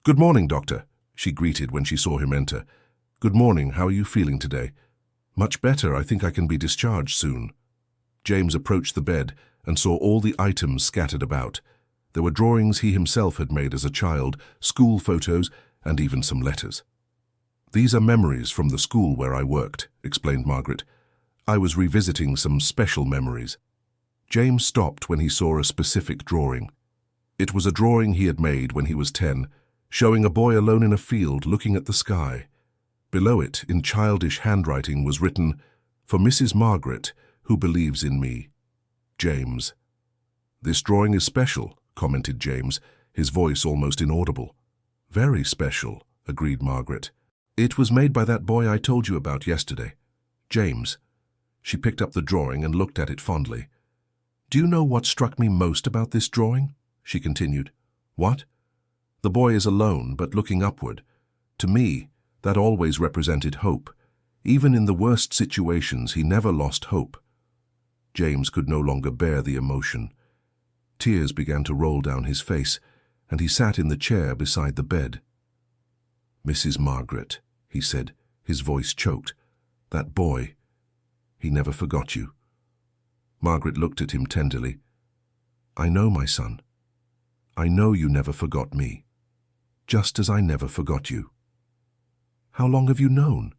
A: "Good morning, Doctor," she greeted when she saw him enter. "Good morning. How are you feeling today?" "Much better. I think I can be discharged soon." James approached the bed and saw all the items scattered about. There were drawings he himself had made as a child, school photos, and even some letters. "These are memories from the school where I worked," explained Margaret. "I was revisiting some special memories." James stopped when he saw a specific drawing. It was a drawing he had made when he was 10, showing a boy alone in a field looking at the sky. Below it, in childish handwriting, was written, "For Mrs. Margaret, who believes in me. James." "This drawing is special," commented James, his voice almost inaudible. "Very special," agreed Margaret. "It was made by that boy I told you about yesterday, James." She picked up the drawing and looked at it fondly. "Do you know what struck me most about this drawing?" she continued. "What?" "The boy is alone, but looking upward. To me, that always represented hope. Even in the worst situations, he never lost hope." James could no longer bear the emotion. Tears began to roll down his face, and he sat in the chair beside the bed. "Mrs. Margaret," he said, his voice choked. "That boy, he never forgot you." Margaret looked at him tenderly. "I know, my son. I know you never forgot me, just as I never forgot you." "How long have you known?"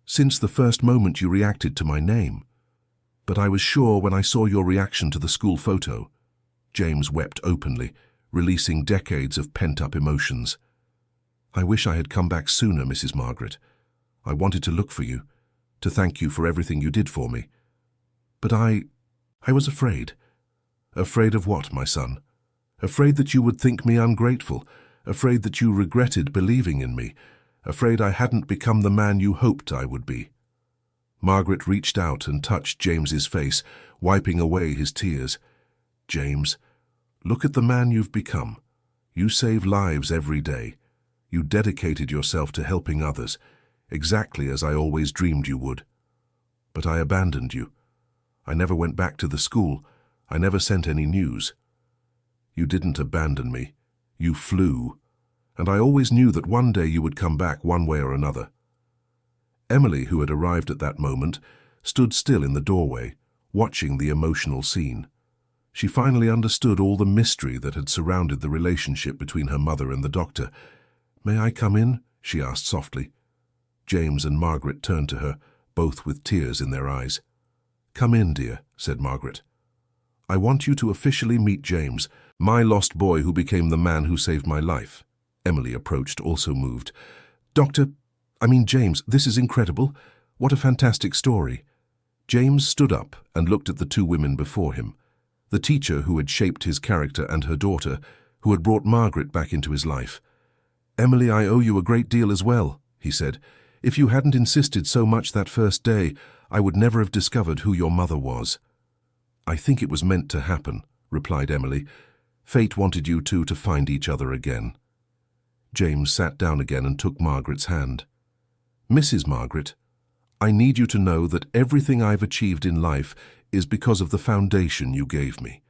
A: "Since the first moment you reacted to my name. But I was sure when I saw your reaction to the school photo." James wept openly, releasing decades of pent-up emotions. "I wish I had come back sooner, Mrs. Margaret. I wanted to look for you, to thank you for everything you did for me. But I was afraid. Afraid of what, my son? Afraid that you would think me ungrateful, afraid that you regretted believing in me, afraid I hadn't become the man you hoped I would be." Margaret reached out and touched James's face, wiping away his tears. "James, look at the man you've become. You save lives every day. You dedicated yourself to helping others, exactly as I always dreamed you would. But I abandoned you. I never went back to the school. I never sent any news. You didn't abandon me. You flew. And I always knew that one day you would come back one way or another." Emily, who had arrived at that moment, stood still in the doorway, watching the emotional scene. She finally understood all the mystery that had surrounded the relationship between her mother and the doctor. "May I come in?" she asked softly. James and Margaret turned to her, both with tears in their eyes. "Come in, dear," said Margaret. "I want you to officially meet James, my lost boy who became the man who saved my life." Emily approached, also moved. James, this is incredible. What a fantastic story." James stood up and looked at the two women before him, the teacher who had shaped his character and her daughter, who had brought Margaret back into his life. "Emily, I owe you a great deal as well," he said. "If you hadn't insisted so much that first day, I would never have discovered who your mother was." "I think it was meant to happen," replied Emily. "Fate wanted you two to find each other again." James sat down again and took Margaret's hand. "Mrs. Margaret, I need you to know that everything I've achieved in life is because of the foundation you gave me.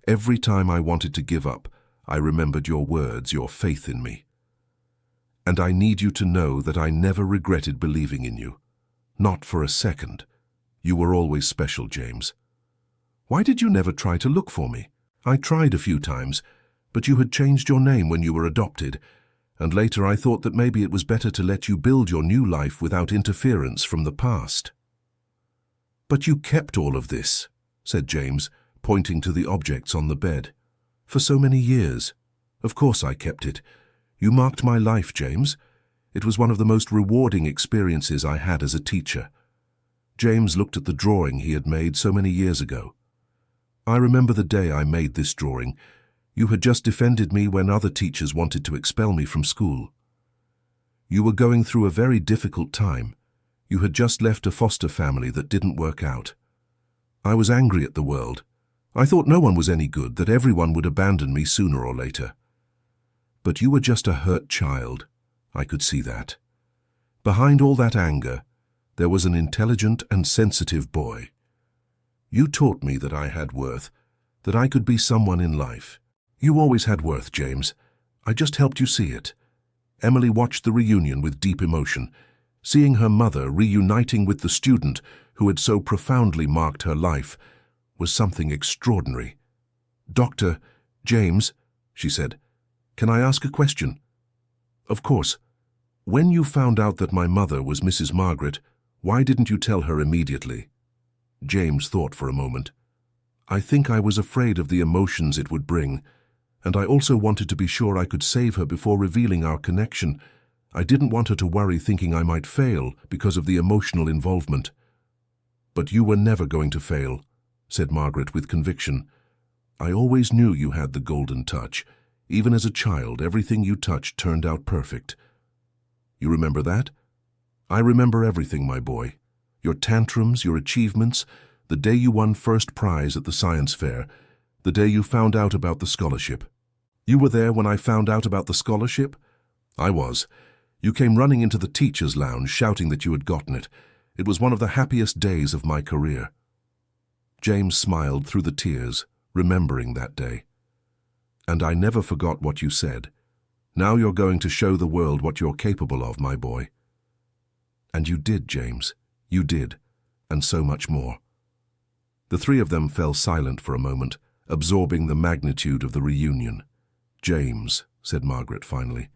A: Every time I wanted to give up, I remembered your words, your faith in me. And I need you to know that I never regretted believing in you. Not for a second. You were always special, James. Why did you never try to look for me? I tried a few times, but you had changed your name when you were adopted, and later I thought that maybe it was better to let you build your new life without interference from the past." "But you kept all of this," said James, pointing to the objects on the bed. "For so many years. Of course I kept it. You marked my life, James. It was one of the most rewarding experiences I had as a teacher." James looked at the drawing he had made so many years ago. "I remember the day I made this drawing. You had just defended me when other teachers wanted to expel me from school. You were going through a very difficult time. You had just left a foster family that didn't work out. I was angry at the world. I thought no one was any good, that everyone would abandon me sooner or later. But you were just a hurt child. I could see that. Behind all that anger, there was an intelligent and sensitive boy. You taught me that I had worth, that I could be someone in life. You always had worth, James. I just helped you see it." Emily watched the reunion with deep emotion. Seeing her mother reuniting with the student who had so profoundly marked her life was something extraordinary. "Dr. James," she said, "can I ask a question?" "Of course. When you found out that my mother was Mrs. Margaret, why didn't you tell her immediately?" James thought for a moment. "I think I was afraid of the emotions it would bring, and I also wanted to be sure I could save her before revealing our connection. I didn't want her to worry thinking I might fail because of the emotional involvement." "But you were never going to fail," said Margaret with conviction. "I always knew you had the golden touch. Even as a child, everything you touched turned out perfect. You remember that?" "I remember everything, my boy. Your tantrums, your achievements, the day you won first prize at the science fair, the day you found out about the scholarship. You were there when I found out about the scholarship?" "I was. You came running into the teacher's lounge shouting that you had gotten it. It was one of the happiest days of my career." James smiled through the tears, remembering that day. "And I never forgot what you said. Now you're going to show the world what you're capable of, my boy." "And you did, James. You did. And so much more." The three of them fell silent for a moment, absorbing the magnitude of the reunion. "James," said Margaret finally,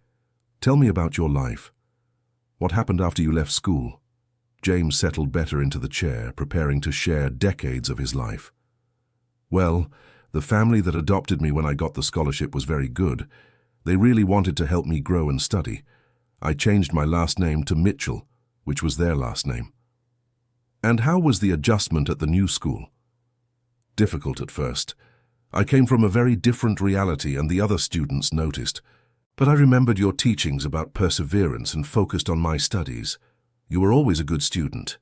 A: "tell me about your life. What happened after you left school?" James settled better into the chair, preparing to share decades of his life. "Well, the family that adopted me when I got the scholarship was very good. They really wanted to help me grow and study. I changed my last name to Mitchell, which was their last name." And how was the adjustment at the new school? Difficult at first. I came from a very different reality and the other students noticed. But I remembered your teachings about perseverance and focused on my studies. You were always a good student.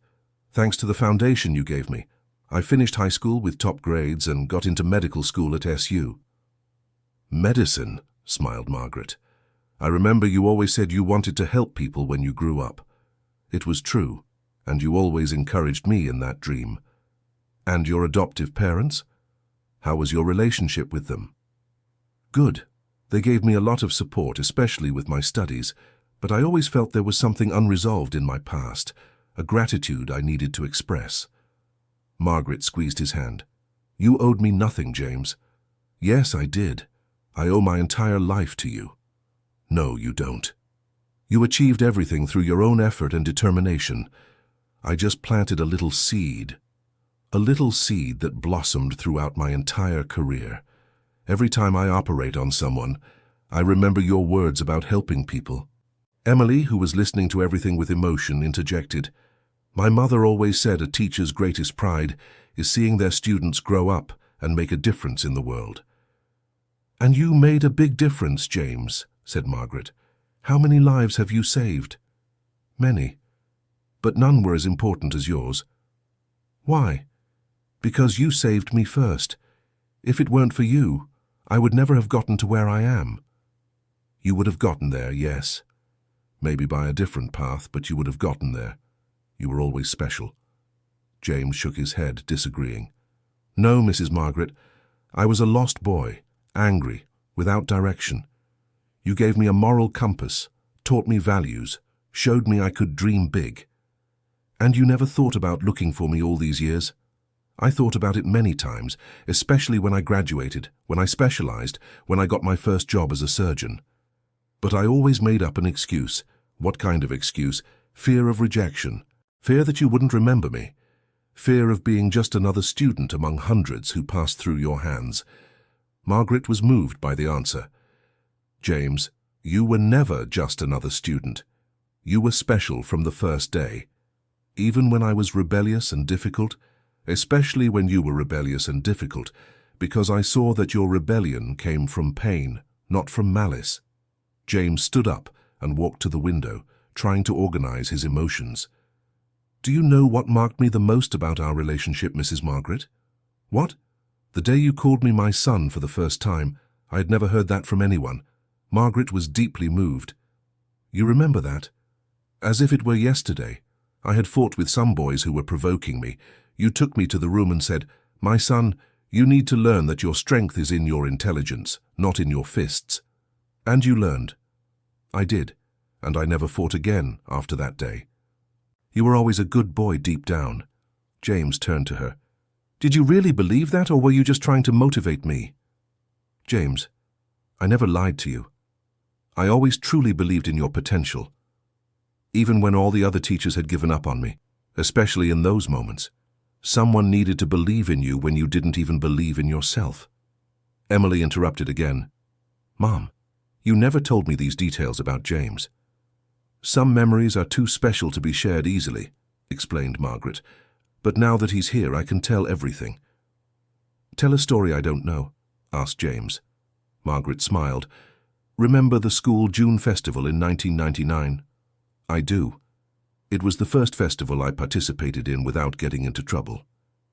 A: Thanks to the foundation you gave me, I finished high school with top grades and got into medical school at SU. Medicine, smiled Margaret. I remember you always said you wanted to help people when you grew up. It was true, and you always encouraged me in that dream. And your adoptive parents? How was your relationship with them? Good. They gave me a lot of support, especially with my studies, but I always felt there was something unresolved in my past, a gratitude I needed to express. Margaret squeezed his hand. You owed me nothing, James. Yes, I did. I owe my entire life to you. No, you don't. You achieved everything through your own effort and determination. I just planted a little seed that blossomed throughout my entire career. Every time I operate on someone, I remember your words about helping people. Emily, who was listening to everything with emotion, interjected. My mother always said a teacher's greatest pride is seeing their students grow up and make a difference in the world. And you made a big difference, James, said Margaret. How many lives have you saved? Many, but none were as important as yours. Why? Because you saved me first. If it weren't for you, I would never have gotten to where I am. You would have gotten there, yes. Maybe by a different path, but you would have gotten there. You were always special. James shook his head, disagreeing. No, Mrs. Margaret. I was a lost boy, angry, without direction. You gave me a moral compass, taught me values, showed me I could dream big. And you never thought about looking for me all these years? I thought about it many times, especially when I graduated, when I specialized, when I got my first job as a surgeon. But I always made up an excuse. What kind of excuse? Fear of rejection. Fear that you wouldn't remember me. Fear of being just another student among hundreds who passed through your hands. Margaret was moved by the answer. James, you were never just another student. You were special from the first day. Even when I was rebellious and difficult, especially when you were rebellious and difficult, because I saw that your rebellion came from pain, not from malice. James stood up and walked to the window, trying to organize his emotions. Do you know what marked me the most about our relationship, Mrs. Margaret? What? The day you called me my son for the first time. I had never heard that from anyone. Margaret was deeply moved. You remember that? As if it were yesterday. I had fought with some boys who were provoking me. You took me to the room and said, My son, you need to learn that your strength is in your intelligence, not in your fists. And you learned. I did, and I never fought again after that day. You were always a good boy deep down. James turned to her. Did you really believe that, or were you just trying to motivate me? James, I never lied to you. I always truly believed in your potential, even when all the other teachers had given up on me, especially in those moments. Someone needed to believe in you when you didn't even believe in yourself. Emily interrupted again. Mom, you never told me these details about James. Some memories are too special to be shared easily, explained Margaret, but now that he's here I can tell everything. Tell a story I don't know, asked James. Margaret smiled. Remember the school June festival in 1999? I do. It was the first festival I participated in without getting into trouble.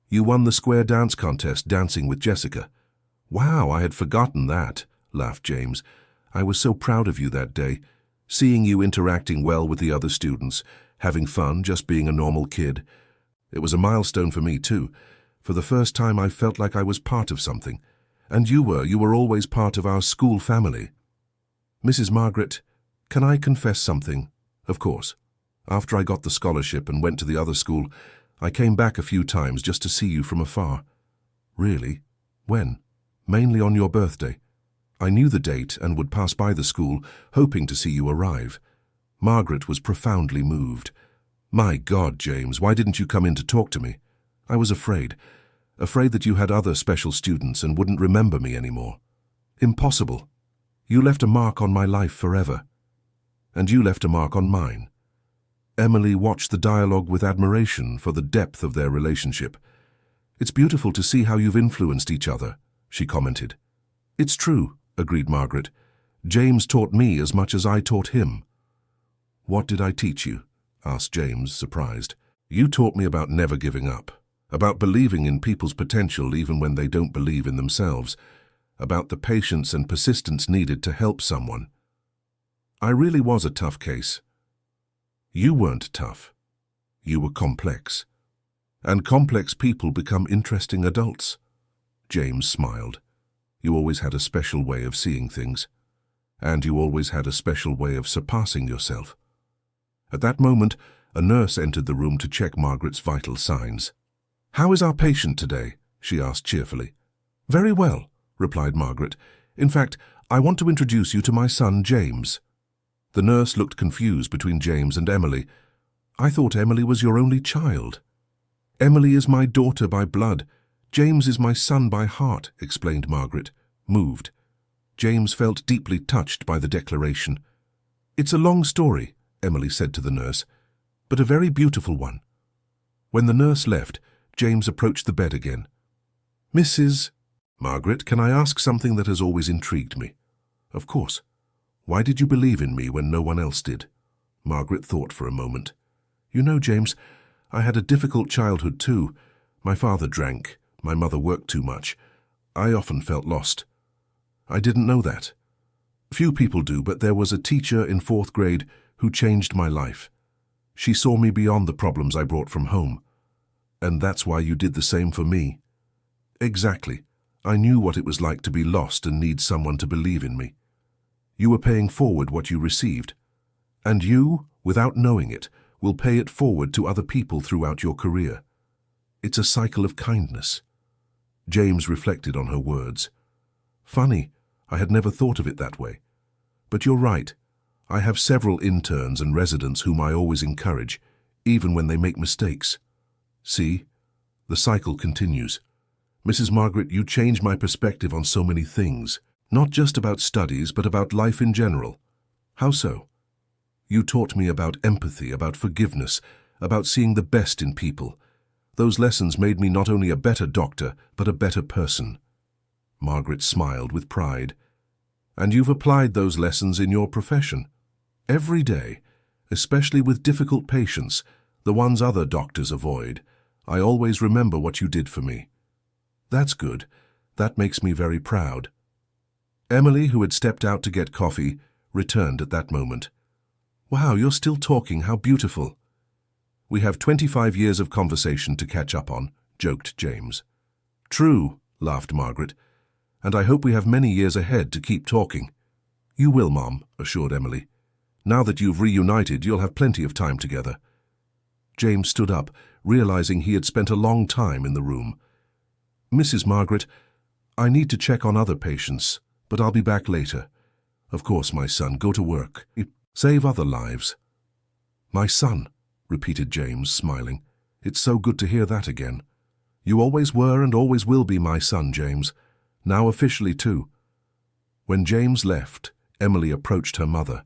A: You won the square dance contest, Dancing with Jessica. Wow, I had forgotten that, laughed James. I was so proud of you that day, seeing you interacting well with the other students, having fun, just being a normal kid. It was a milestone for me too. For the first time I felt like I was part of something. And you were always part of our school family. Mrs. Margaret, can I confess something? Of course. After I got the scholarship and went to the other school, I came back a few times just to see you from afar. Really? When? Mainly on your birthday. I knew the date and would pass by the school, hoping to see you arrive. Margaret was profoundly moved. My God, James, why didn't you come in to talk to me? I was afraid that you had other special students and wouldn't remember me anymore. Impossible. You left a mark on my life forever. And you left a mark on mine. Emily watched the dialogue with admiration for the depth of their relationship. "It's beautiful to see how you've influenced each other," she commented. "It's true," agreed Margaret. "James taught me as much as I taught him." "What did I teach you?" asked James, surprised. "You taught me about never giving up, about believing in people's potential even when they don't believe in themselves, about the patience and persistence needed to help someone. I really was a tough case. You weren't tough. You were complex. And complex people become interesting adults." James smiled. "You always had a special way of seeing things. And you always had a special way of surpassing yourself." At that moment, a nurse entered the room to check Margaret's vital signs. "How is our patient today?" she asked cheerfully. "Very well," replied Margaret. "In fact, I want to introduce you to my son, James." The nurse looked confused between James and Emily. "I thought Emily was your only child." "Emily is my daughter by blood. James is my son by heart," explained Margaret, moved. James felt deeply touched by the declaration. "It's a long story," Emily said to the nurse, "but a very beautiful one." When the nurse left, James approached the bed again. "Mrs. Margaret, can I ask something that has always intrigued me?" "Of course. Why did you believe in me when no one else did?" Margaret thought for a moment. "You know, James, I had a difficult childhood too. My father drank. My mother worked too much. I often felt lost. I didn't know that. Few people do, but there was a teacher in 4th grade who changed my life. She saw me beyond the problems I brought from home. And that's why you did the same for me." "Exactly. I knew what it was like to be lost and need someone to believe in me. You were paying forward what you received. And you, without knowing it, will pay it forward to other people throughout your career. It's a cycle of kindness." James reflected on her words. "Funny, I had never thought of it that way. But you're right. I have several interns and residents whom I always encourage, even when they make mistakes. See, the cycle continues. Mrs. Margaret, you changed my perspective on so many things, not just about studies, but about life in general." "How so?" "You taught me about empathy, about forgiveness, about seeing the best in people. Those lessons made me not only a better doctor, but a better person." Margaret smiled with pride. "And you've applied those lessons in your profession? Every day, especially with difficult patients, the ones other doctors avoid. I always remember what you did for me." "That's good. That makes me very proud." Emily, who had stepped out to get coffee, returned at that moment. "Wow, you're still talking. How beautiful." "We have 25 years of conversation to catch up on," joked James. "True," laughed Margaret. "And I hope we have many years ahead to keep talking." "You will, Mom," assured Emily. "Now that you've reunited, you'll have plenty of time together." James stood up, realizing he had spent a long time in the room. "Mrs. Margaret, I need to check on other patients, but I'll be back later. Of course, my son, go to work. Save other lives." "My son," repeated James, smiling. "It's so good to hear that again. You always were and always will be my son, James. Now officially, too." When James left, Emily approached her mother.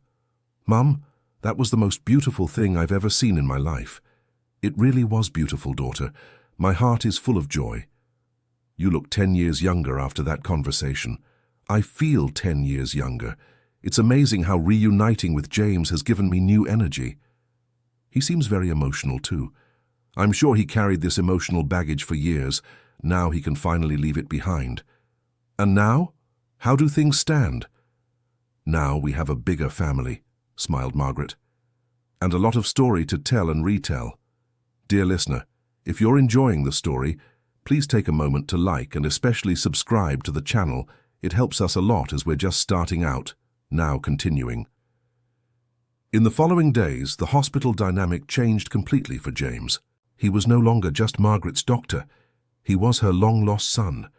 A: "Mum, that was the most beautiful thing I've ever seen in my life." "It really was beautiful, daughter. My heart is full of joy." "You look 10 years younger after that conversation." "I feel 10 years younger. It's amazing how reuniting with James has given me new energy." "He seems very emotional too. I'm sure he carried this emotional baggage for years. Now he can finally leave it behind." "And now? How do things stand?" "Now we have a bigger family," smiled Margaret. "And a lot of story to tell and retell. Dear listener, if you're enjoying the story, please take a moment to like and especially subscribe to the channel. It helps us a lot as we're just starting out, now continuing. In the following days, the hospital dynamic changed completely for James. He was no longer just Margaret's doctor. He was her long-lost son.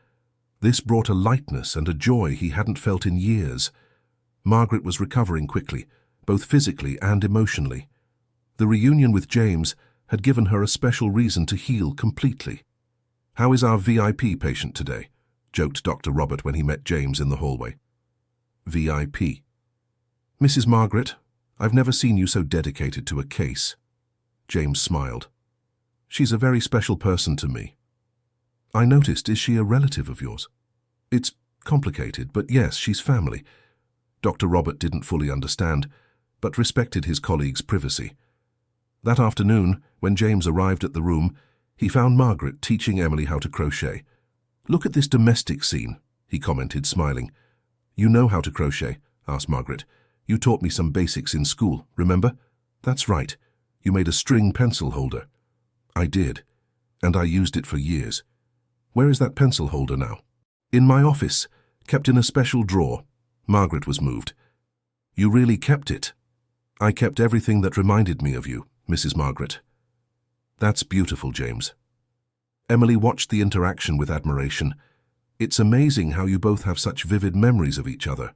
A: This brought a lightness and a joy he hadn't felt in years. Margaret was recovering quickly, both physically and emotionally. The reunion with James had given her a special reason to heal completely. "How is our VIP patient today?" joked Dr. Robert when he met James in the hallway. VIP. "Mrs. Margaret, I've never seen you so dedicated to a case." James smiled. She's a very special person to me. I noticed, is she a relative of yours? It's complicated, but yes, she's family. Dr. Robert didn't fully understand, but respected his colleague's privacy. That afternoon, when James arrived at the room, he found Margaret teaching Emily how to crochet. "Look at this domestic scene," he commented, smiling. "You know how to crochet?" asked Margaret. "You taught me some basics in school, remember?" "That's right. You made a string pencil holder." "I did, and I used it for years." "Where is that pencil holder now?" "In my office, kept in a special drawer." Margaret was moved. "You really kept it?" "I kept everything that reminded me of you, Mrs. Margaret." "That's beautiful, James." Emily watched the interaction with admiration. "It's amazing how you both have such vivid memories of each other."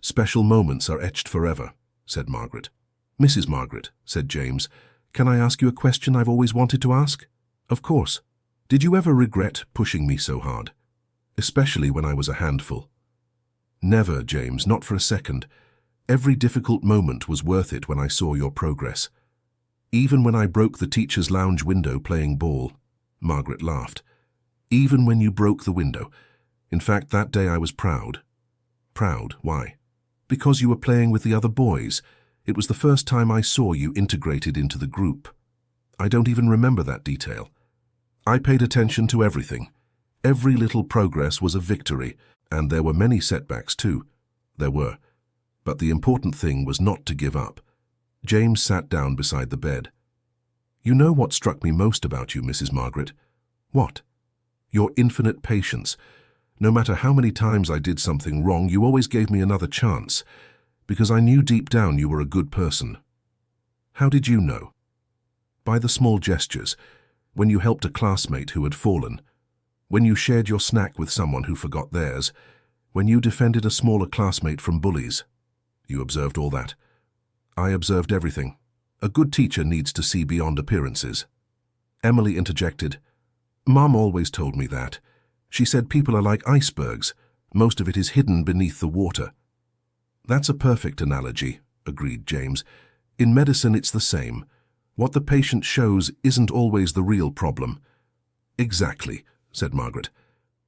A: "Special moments are etched forever," said Margaret. "Mrs. Margaret," said James, "can I ask you a question I've always wanted to ask?" "Of course. Did you ever regret pushing me so hard? Especially when I was a handful?" "Never, James, not for a second. Every difficult moment was worth it when I saw your progress. Even when I broke the teacher's lounge window playing ball." Margaret laughed. "Even when you broke the window. In fact, that day I was proud." "Proud? Why?" "Because you were playing with the other boys. It was the first time I saw you integrated into the group. I don't even remember that detail. I paid attention to everything. Every little progress was a victory, and there were many setbacks too. There were. But the important thing was not to give up." James sat down beside the bed. "You know what struck me most about you, Mrs. Margaret?" "What?" "Your infinite patience. No matter how many times I did something wrong, you always gave me another chance, because I knew deep down you were a good person." "How did you know?" "By the small gestures. When you helped a classmate who had fallen. When you shared your snack with someone who forgot theirs. When you defended a smaller classmate from bullies. You observed all that." "I observed everything. A good teacher needs to see beyond appearances." Emily interjected. "Mom always told me that. She said people are like icebergs. Most of it is hidden beneath the water." "That's a perfect analogy," agreed James. "In medicine, it's the same. What the patient shows isn't always the real problem." "Exactly," said Margaret.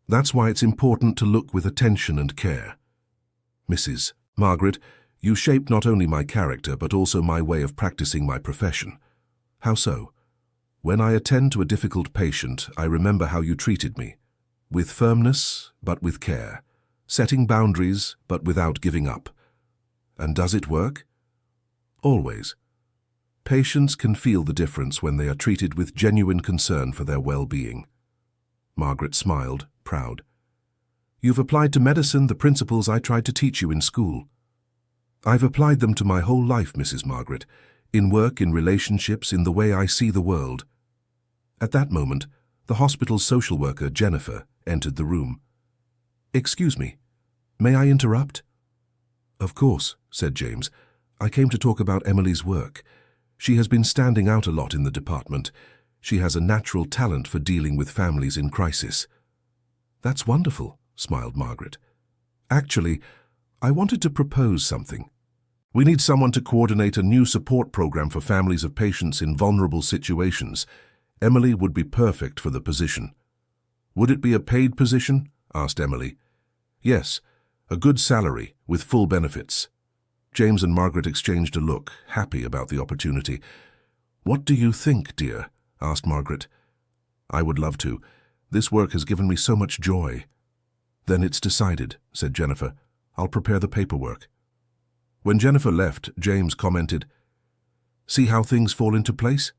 A: "That's why it's important to look with attention and care." "Mrs. Margaret, you shape not only my character but also my way of practicing my profession." "How so?" "When I attend to a difficult patient, I remember how you treated me. With firmness, but with care. Setting boundaries, but without giving up." "And does it work?" "Always. Patients can feel the difference when they are treated with genuine concern for their well-being." Margaret smiled, proud. "You've applied to medicine the principles I tried to teach you in school." "I've applied them to my whole life, Mrs. Margaret, in work, in relationships, in the way I see the world." At that moment, the hospital's social worker, Jennifer, entered the room. "Excuse me, may I interrupt?" "Of course," said James. "I came to talk about Emily's work. She has been standing out a lot in the department. She has a natural talent for dealing with families in crisis." "That's wonderful," smiled Margaret. "Actually, I wanted to propose something. We need someone to coordinate a new support program for families of patients in vulnerable situations. Emily would be perfect for the position." "Would it be a paid position?" asked Emily. "Yes, a good salary with full benefits." James and Margaret exchanged a look, happy about the opportunity. "What do you think, dear?" asked Margaret. "I would love to. This work has given me so much joy." "Then it's decided," said Jennifer. "I'll prepare the paperwork." When Jennifer left, James commented, "See how things fall into place?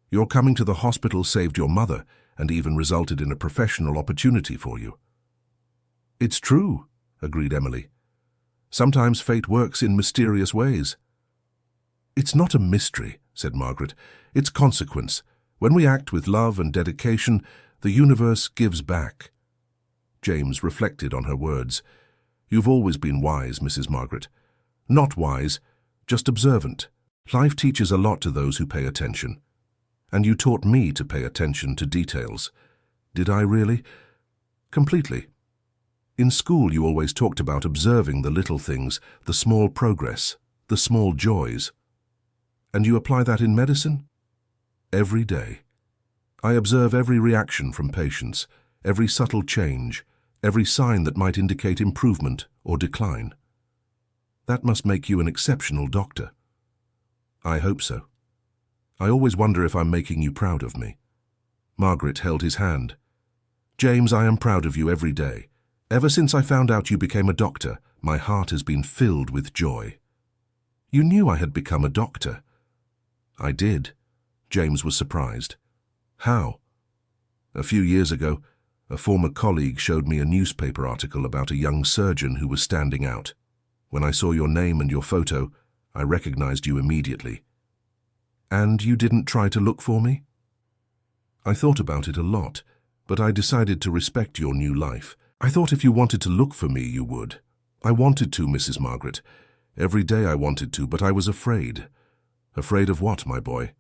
A: Your coming to the hospital saved your mother and even resulted in a professional opportunity for you." "It's true," agreed Emily. "Sometimes fate works in mysterious ways." "It's not a mystery," said Margaret. "It's consequence. When we act with love and dedication, the universe gives back." James reflected on her words. "You've always been wise, Mrs. Margaret. Not wise, just observant. Life teaches a lot to those who pay attention. And you taught me to pay attention to details." "Did I really?" "Completely. In school you always talked about observing the little things, the small progress, the small joys." "And you apply that in medicine?" Every day. I observe every reaction from patients, every subtle change, every sign that might indicate improvement or decline. That must make you an exceptional doctor. I hope so. I always wonder if I'm making you proud of me. Margaret held his hand. James, I am proud of you every day. Ever since I found out you became a doctor, my heart has been filled with joy. You knew I had become a doctor. I did. James was surprised. How? A few years ago, a former colleague showed me a newspaper article about a young surgeon who was standing out. When I saw your name and your photo, I recognized you immediately. And you didn't try to look for me? I thought about it a lot, but I decided to respect your new life. I thought if you wanted to look for me, you would. I wanted to, Mrs. Margaret. Every day I wanted to, but I was afraid. Afraid of what, my boy?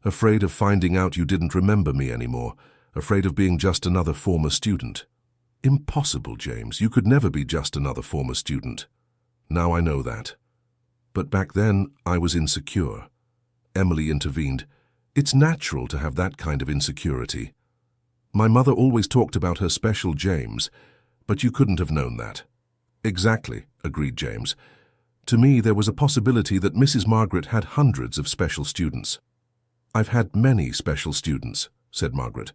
A: Afraid of finding out you didn't remember me anymore. Afraid of being just another former student. Impossible, James. You could never be just another former student. Now I know that. But back then, I was insecure. Emily intervened. It's natural to have that kind of insecurity. My mother always talked about her special James, but you couldn't have known that. Exactly, agreed James. To me, there was a possibility that Mrs. Margaret had hundreds of special students. I've had many special students, said Margaret,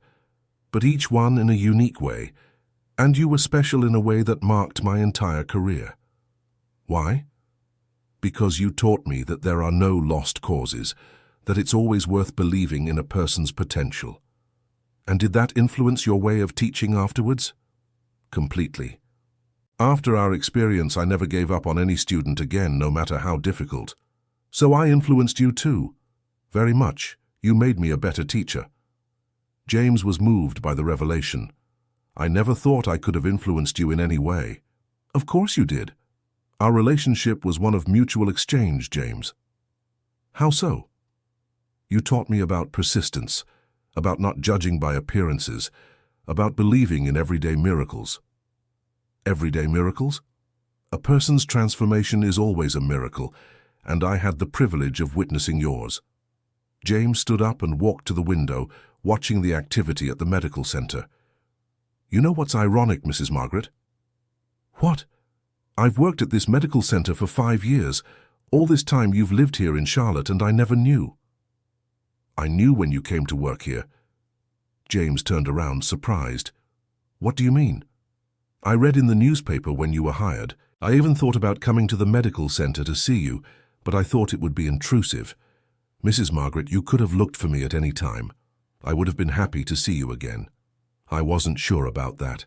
A: but each one in a unique way, and you were special in a way that marked my entire career. Why? Because you taught me that there are no lost causes, that it's always worth believing in a person's potential. And did that influence your way of teaching afterwards? Completely. After our experience, I never gave up on any student again, no matter how difficult. So I influenced you too. Very much. You made me a better teacher. James was moved by the revelation. I never thought I could have influenced you in any way. Of course you did. Our relationship was one of mutual exchange, James. How so? You taught me about persistence, about not judging by appearances, about believing in everyday miracles. Everyday miracles? A person's transformation is always a miracle, and I had the privilege of witnessing yours. James stood up and walked to the window, watching the activity at the medical center. You know what's ironic, Mrs. Margaret? What? I've worked at this medical center for 5 years. All this time you've lived here in Charlotte, and I never knew. I knew when you came to work here. James turned around, surprised. What do you mean? I read in the newspaper when you were hired. I even thought about coming to the medical center to see you, but I thought it would be intrusive. Mrs. Margaret, you could have looked for me at any time. I would have been happy to see you again. I wasn't sure about that.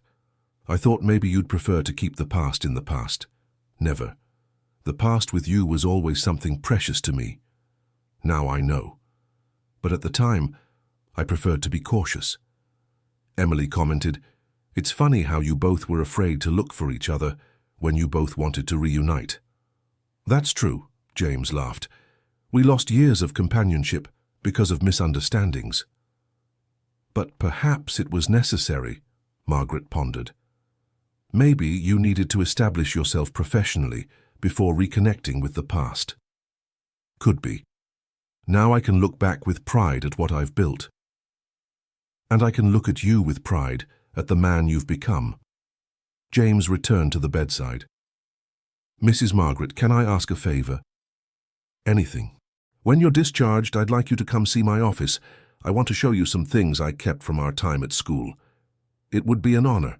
A: I thought maybe you'd prefer to keep the past in the past. Never. The past with you was always something precious to me. Now I know. But at the time, I preferred to be cautious. Emily commented, It's funny how you both were afraid to look for each other when you both wanted to reunite. That's true, James laughed. We lost years of companionship because of misunderstandings. But perhaps it was necessary, Margaret pondered. Maybe you needed to establish yourself professionally before reconnecting with the past. Could be. Now I can look back with pride at what I've built. And I can look at you with pride at the man you've become. James returned to the bedside. Mrs. Margaret, can I ask a favor? Anything. When you're discharged, I'd like you to come see my office. I want to show you some things I kept from our time at school. It would be an honor.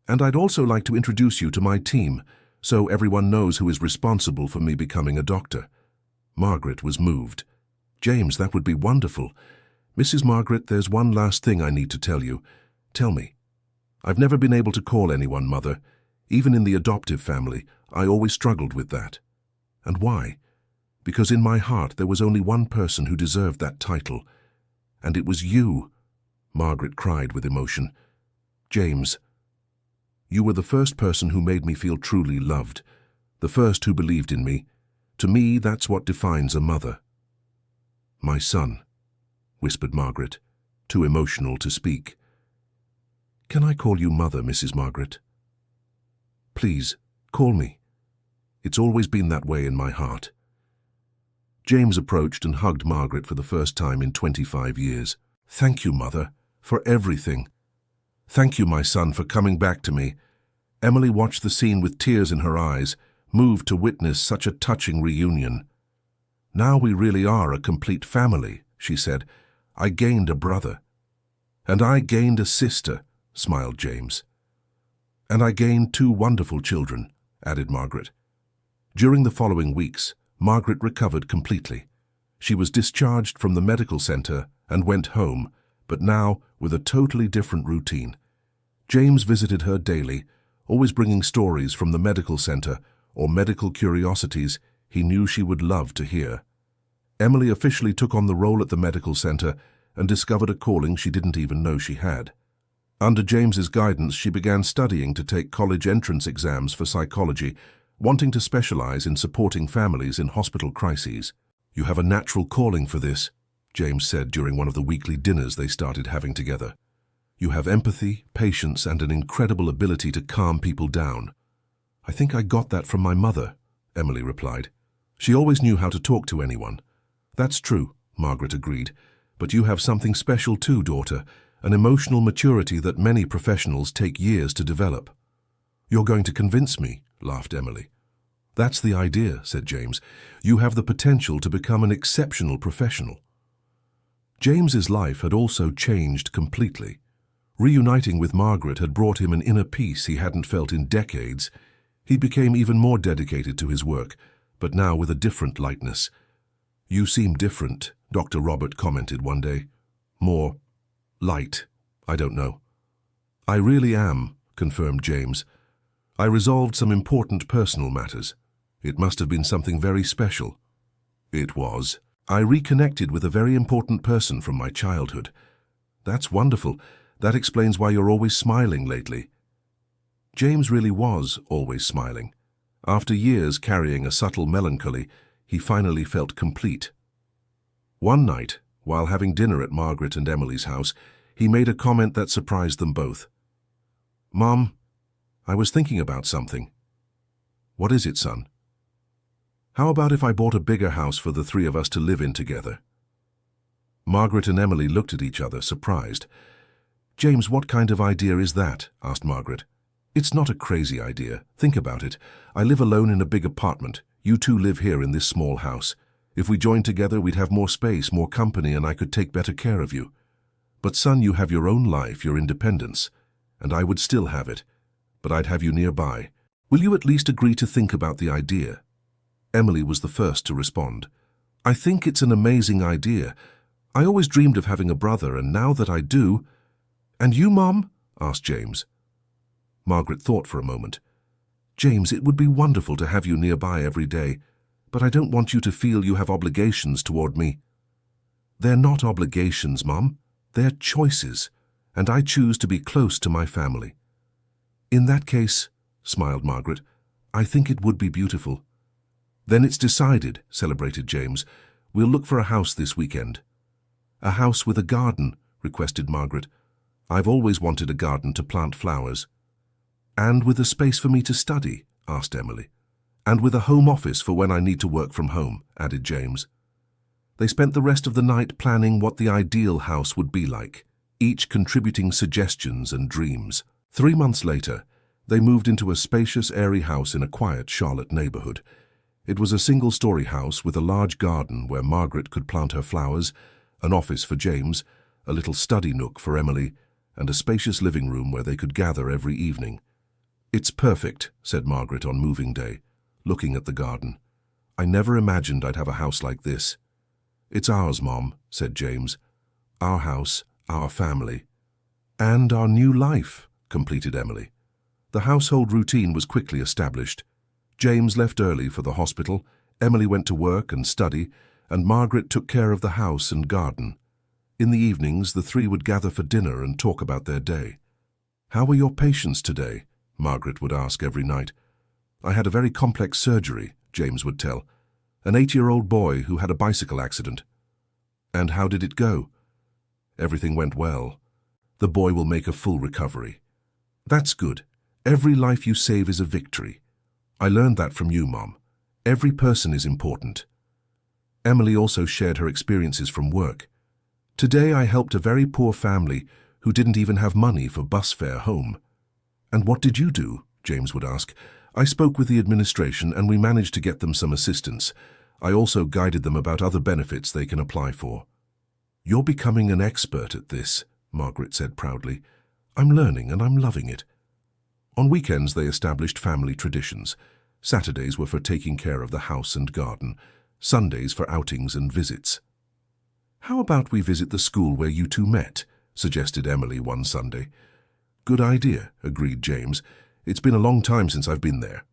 A: And I'd also like to introduce you to my team, so everyone knows who is responsible for me becoming a doctor. Margaret was moved. James, that would be wonderful. Mrs. Margaret, there's one last thing I need to tell you. Tell me. I've never been able to call anyone mother. Even in the adoptive family, I always struggled with that. And why? Because in my heart there was only one person who deserved that title. And it was you. Margaret cried with emotion. James, you were the first person who made me feel truly loved, the first who believed in me. To me, that's what defines a mother. My son, whispered Margaret, too emotional to speak. Can I call you Mother, Mrs. Margaret? Please, call me. It's always been that way in my heart. James approached and hugged Margaret for the first time in 25 years. "Thank you, Mother, for everything. Thank you, my son, for coming back to me." Emily watched the scene with tears in her eyes, moved to witness such a touching reunion. "Now we really are a complete family," she said. "I gained a brother." "And I gained a sister," smiled James. "And I gained 2 wonderful children," added Margaret. During the following weeks, Margaret recovered completely. She was discharged from the medical center and went home, but now with a totally different routine. James visited her daily, always bringing stories from the medical center or medical curiosities he knew she would love to hear. Emily officially took on the role at the medical center and discovered a calling she didn't even know she had. Under James's guidance, she began studying to take college entrance exams for psychology, wanting to specialize in supporting families in hospital crises. "You have a natural calling for this," James said during one of the weekly dinners they started having together. "You have empathy, patience, and an incredible ability to calm people down." "I think I got that from my mother," Emily replied. "She always knew how to talk to anyone." "That's true," Margaret agreed. "But you have something special too, daughter, an emotional maturity that many professionals take years to develop." "You're going to convince me," laughed Emily. "That's the idea," said James. "You have the potential to become an exceptional professional." James's life had also changed completely. Reuniting with Margaret had brought him an inner peace he hadn't felt in decades. He became even more dedicated to his work, but now with a different lightness. "You seem different," Dr. Robert commented one day. "More light, I don't know." "I really am," confirmed James. "I resolved some important personal matters. It must have been something very special." "It was. I reconnected with a very important person from my childhood." "That's wonderful. That explains why you're always smiling lately." James really was always smiling. After years carrying a subtle melancholy, he finally felt complete. One night, while having dinner at Margaret and Emily's house, he made a comment that surprised them both. "Mom, I was thinking about something." "What is it, son?" "How about if I bought a bigger house for the 3 of us to live in together?" Margaret and Emily looked at each other, surprised. "James, what kind of idea is that?" asked Margaret. "It's not a crazy idea. Think about it. I live alone in a big apartment. You 2 live here in this small house. If we joined together, we'd have more space, more company, and I could take better care of you. But son, you have your own life, your independence, and I would still have it, but I'd have you nearby. Will you at least agree to think about the idea?" Emily was the first to respond. "I think it's an amazing idea. I always dreamed of having a brother, and now that I do—" "And you, Mom?" asked James. Margaret thought for a moment. "James, it would be wonderful to have you nearby every day, but I don't want you to feel you have obligations toward me." "They're not obligations, Mom. They're choices, and I choose to be close to my family." "In that case," smiled Margaret, "I think it would be beautiful." "Then it's decided," celebrated James. "We'll look for a house this weekend." "A house with a garden," requested Margaret. "I've always wanted a garden to plant flowers." "And with a space for me to study?" asked Emily. "And with a home office for when I need to work from home," added James. They spent the rest of the night planning what the ideal house would be like, each contributing suggestions and dreams. 3 months later, they moved into a spacious, airy house in a quiet Charlotte neighborhood. It was a single-story house with a large garden where Margaret could plant her flowers, an office for James, a little study nook for Emily, and a spacious living room where they could gather every evening. "It's perfect," said Margaret on moving day, looking at the garden. "I never imagined I'd have a house like this." "It's ours, Mom," said James. "Our house, our family." "And our new life," completed Emily. The household routine was quickly established. James left early for the hospital, Emily went to work and study, and Margaret took care of the house and garden. In the evenings, the 3 would gather for dinner and talk about their day. "How were your patients today?" Margaret would ask every night. "I had a very complex surgery," James would tell. "An 8-year-old boy who had a bicycle accident." "And how did it go?" "Everything went well. The boy will make a full recovery." "That's good. Every life you save is a victory. I learned that from you, Mom. Every person is important." Emily also shared her experiences from work. "Today I helped a very poor family who didn't even have money for bus fare home." "And what did you do?" James would ask. "I spoke with the administration and we managed to get them some assistance. I also guided them about other benefits they can apply for." "You're becoming an expert at this," Margaret said proudly. "I'm learning and I'm loving it." On weekends they established family traditions. Saturdays were for taking care of the house and garden, Sundays for outings and visits. "How about we visit the school where you two met?" suggested Emily one Sunday. "Good idea," agreed James. "It's been a long time since I've been there."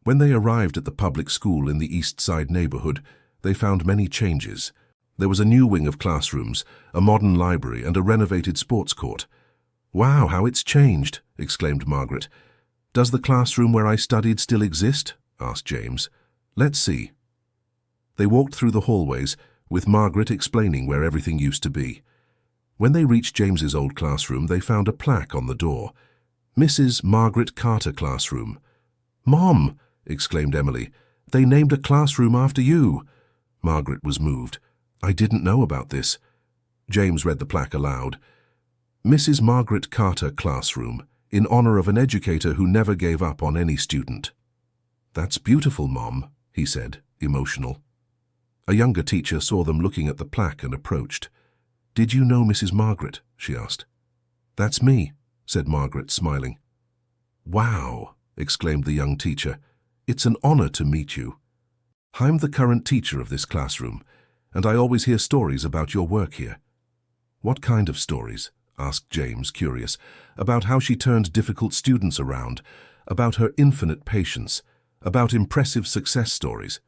A: When they arrived at the public school in the East Side neighborhood, they found many changes. There was a new wing of classrooms, a modern library, and a renovated sports court. "Wow, how it's changed!" exclaimed Margaret. "Does the classroom where I studied still exist?" asked James. "Let's see." They walked through the hallways, with Margaret explaining where everything used to be. When they reached James's old classroom, they found a plaque on the door. "Mrs. Margaret Carter Classroom." "Mom!" exclaimed Emily. "They named a classroom after you." Margaret was moved. "I didn't know about this." James read the plaque aloud. "Mrs. Margaret Carter Classroom, in honor of an educator who never gave up on any student." "That's beautiful, Mom," he said, emotional. A younger teacher saw them looking at the plaque and approached. "Did you know Mrs. Margaret?" she asked. "That's me," said Margaret, smiling. "Wow!" exclaimed the young teacher. "It's an honor to meet you. I'm the current teacher of this classroom, and I always hear stories about your work here." "What kind of stories?" asked James, curious. "About how she turned difficult students around, about her infinite patience, about impressive success stories."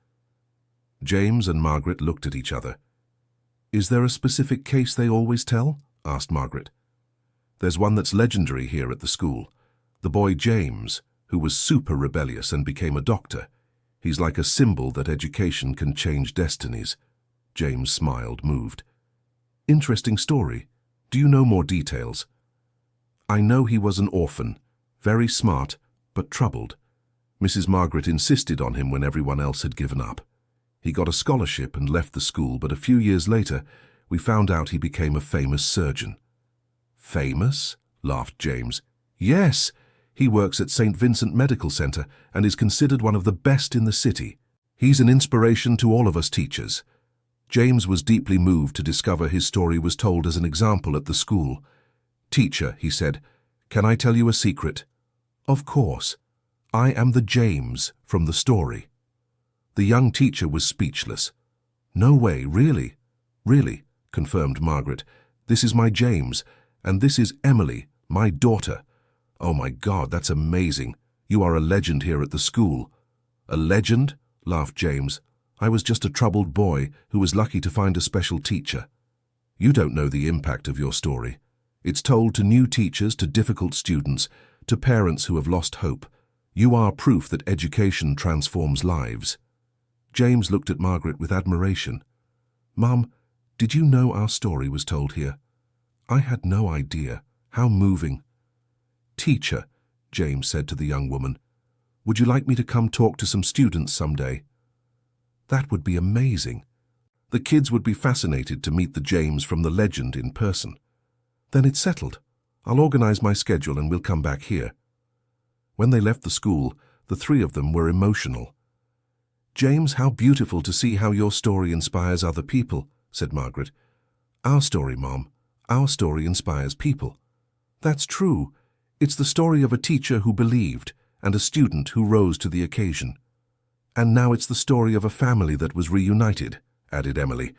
A: James and Margaret looked at each other. "Is there a specific case they always tell?" asked Margaret. "There's one that's legendary here at the school. The boy James, who was super rebellious and became a doctor. He's like a symbol that education can change destinies." James smiled, moved. "Interesting story. Do you know more details?" "I know he was an orphan, very smart, but troubled. Mrs. Margaret insisted on him when everyone else had given up. He got a scholarship and left the school, but a few years later, we found out he became a famous surgeon." "Famous?" laughed James. "Yes, he works at St. Vincent Medical Center and is considered one of the best in the city. He's an inspiration to all of us teachers." James was deeply moved to discover his story was told as an example at the school. "Teacher," he said, "can I tell you a secret?" "Of course. I am the James from the story." The young teacher was speechless. "No way, really?" "Really," confirmed Margaret. "This is my James, and this is Emily, my daughter." "Oh my God, that's amazing. You are a legend here at the school." "A legend?" laughed James. "I was just a troubled boy who was lucky to find a special teacher." "You don't know the impact of your story. It's told to new teachers, to difficult students, to parents who have lost hope. You are proof that education transforms lives." James looked at Margaret with admiration. "Mum, did you know our story was told here?" "I had no idea. How moving." "Teacher," James said to the young woman, "would you like me to come talk to some students someday?" "That would be amazing. The kids would be fascinated to meet the James from the legend in person." "Then it's settled. I'll organize my schedule and we'll come back here." When they left the school, the three of them were emotional. "James, how beautiful to see how your story inspires other people," said Margaret. "Our story, Mom. Our story inspires people." "That's true. It's the story of a teacher who believed and a student who rose to the occasion." "And now it's the story of a family that was reunited," added Emily.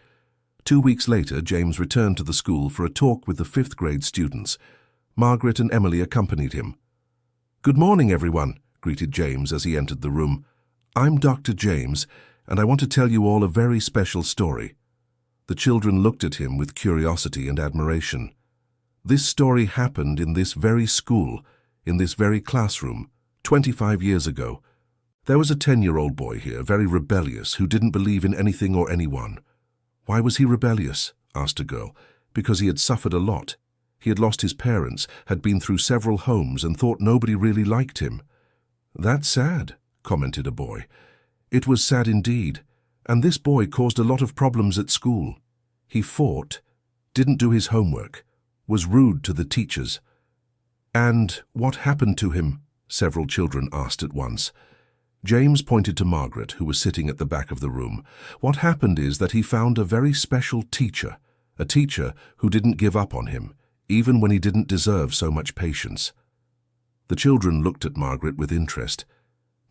A: 2 weeks later, James returned to the school for a talk with the 5th grade students. Margaret and Emily accompanied him. "Good morning, everyone," greeted James as he entered the room. "I'm Dr. James, and I want to tell you all a very special story." The children looked at him with curiosity and admiration. "This story happened in this very school, in this very classroom, 25 years ago. There was a 10-year-old boy here, very rebellious, who didn't believe in anything or anyone." "Why was he rebellious?" asked a girl. "Because he had suffered a lot. He had lost his parents, had been through several homes, and thought nobody really liked him." "That's sad," commented a boy. "It was sad indeed. And this boy caused a lot of problems at school. He fought, didn't do his homework, was rude to the teachers. And what happened to him? Several children asked at once. James pointed to Margaret, who was sitting at the back of the room. What happened is that he found a very special teacher, a teacher who didn't give up on him, even when he didn't deserve so much patience. The children looked at Margaret with interest.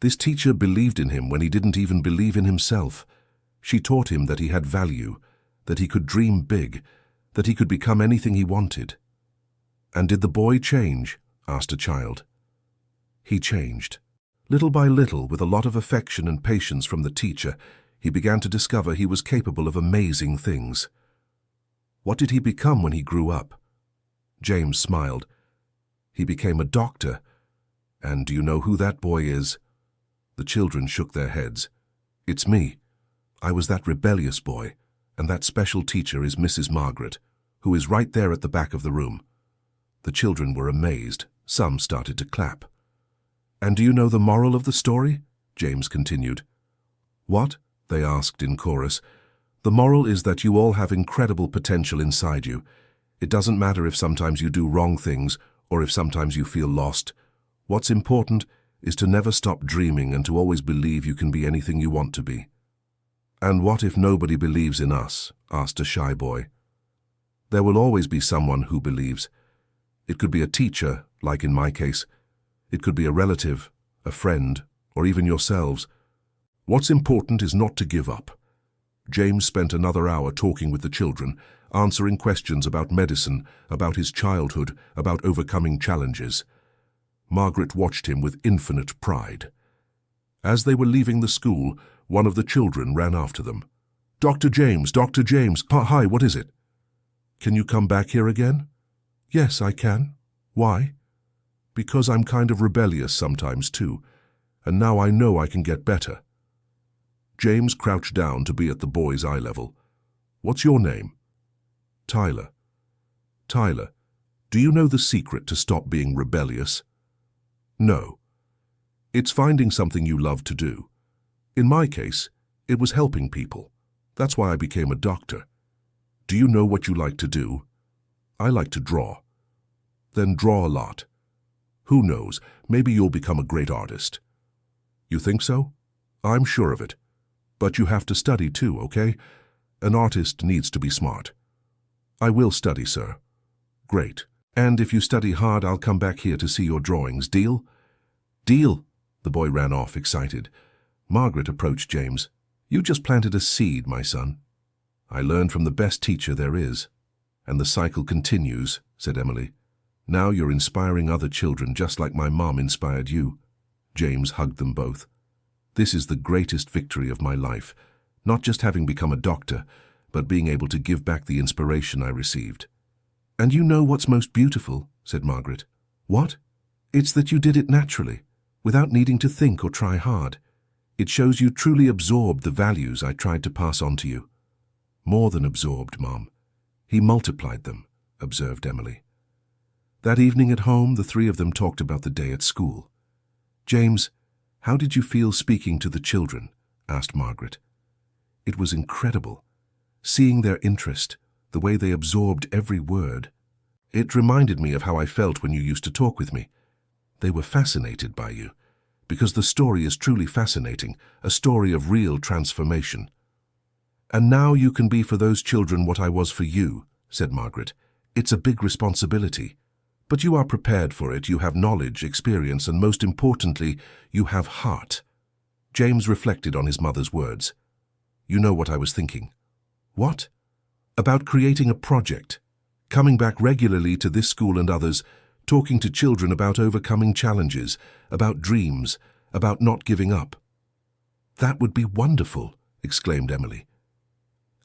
A: This teacher believed in him when he didn't even believe in himself. She taught him that he had value, that he could dream big, that he could become anything he wanted. And did the boy change? Asked a child. He changed. Little by little, with a lot of affection and patience from the teacher, he began to discover he was capable of amazing things. What did he become when he grew up? James smiled. He became a doctor. And do you know who that boy is? The children shook their heads. It's me. I was that rebellious boy, and that special teacher is Mrs. Margaret, who is right there at the back of the room. The children were amazed. Some started to clap. And do you know the moral of the story? James continued. What? They asked in chorus. The moral is that you all have incredible potential inside you. It doesn't matter if sometimes you do wrong things or if sometimes you feel lost. What's important is to never stop dreaming and to always believe you can be anything you want to be. And what if nobody believes in us? Asked a shy boy. There will always be someone who believes. It could be a teacher, like in my case. It could be a relative, a friend, or even yourselves. What's important is not to give up. James spent another hour talking with the children, answering questions about medicine, about his childhood, about overcoming challenges. Margaret watched him with infinite pride. As they were leaving the school, one of the children ran after them. Dr. James, Dr. James, hi, what is it? Can you come back here again? Yes, I can. Why? Because I'm kind of rebellious sometimes too, and now I know I can get better. James crouched down to be at the boy's eye level. What's your name? Tyler. Tyler, do you know the secret to stop being rebellious? No. It's finding something you love to do. In my case, it was helping people. That's why I became a doctor. Do you know what you like to do? I like to draw. Then draw a lot. Who knows, maybe you'll become a great artist. You think so? I'm sure of it. But you have to study too, okay? An artist needs to be smart. I will study, sir. Great. And if you study hard, I'll come back here to see your drawings. Deal? Deal! The boy ran off, excited. Margaret approached James. You just planted a seed, my son. I learned from the best teacher there is. And the cycle continues, said Emily. Now you're inspiring other children just like my mom inspired you. James hugged them both. This is the greatest victory of my life, not just having become a doctor, but being able to give back the inspiration I received. And you know what's most beautiful, said Margaret. What? It's that you did it naturally, without needing to think or try hard. It shows you truly absorbed the values I tried to pass on to you. More than absorbed, Mom. He multiplied them, observed Emily. That evening at home, the three of them talked about the day at school. James, how did you feel speaking to the children? Asked Margaret. It was incredible. Seeing their interest, the way they absorbed every word. It reminded me of how I felt when you used to talk with me. They were fascinated by you, because the story is truly fascinating, a story of real transformation. And now you can be for those children what I was for you, said Margaret. It's a big responsibility. But you are prepared for it. You have knowledge, experience, and most importantly, you have heart. James reflected on his mother's words. You know what I was thinking. What? About creating a project, coming back regularly to this school and others, talking to children about overcoming challenges, about dreams, about not giving up. That would be wonderful, exclaimed Emily.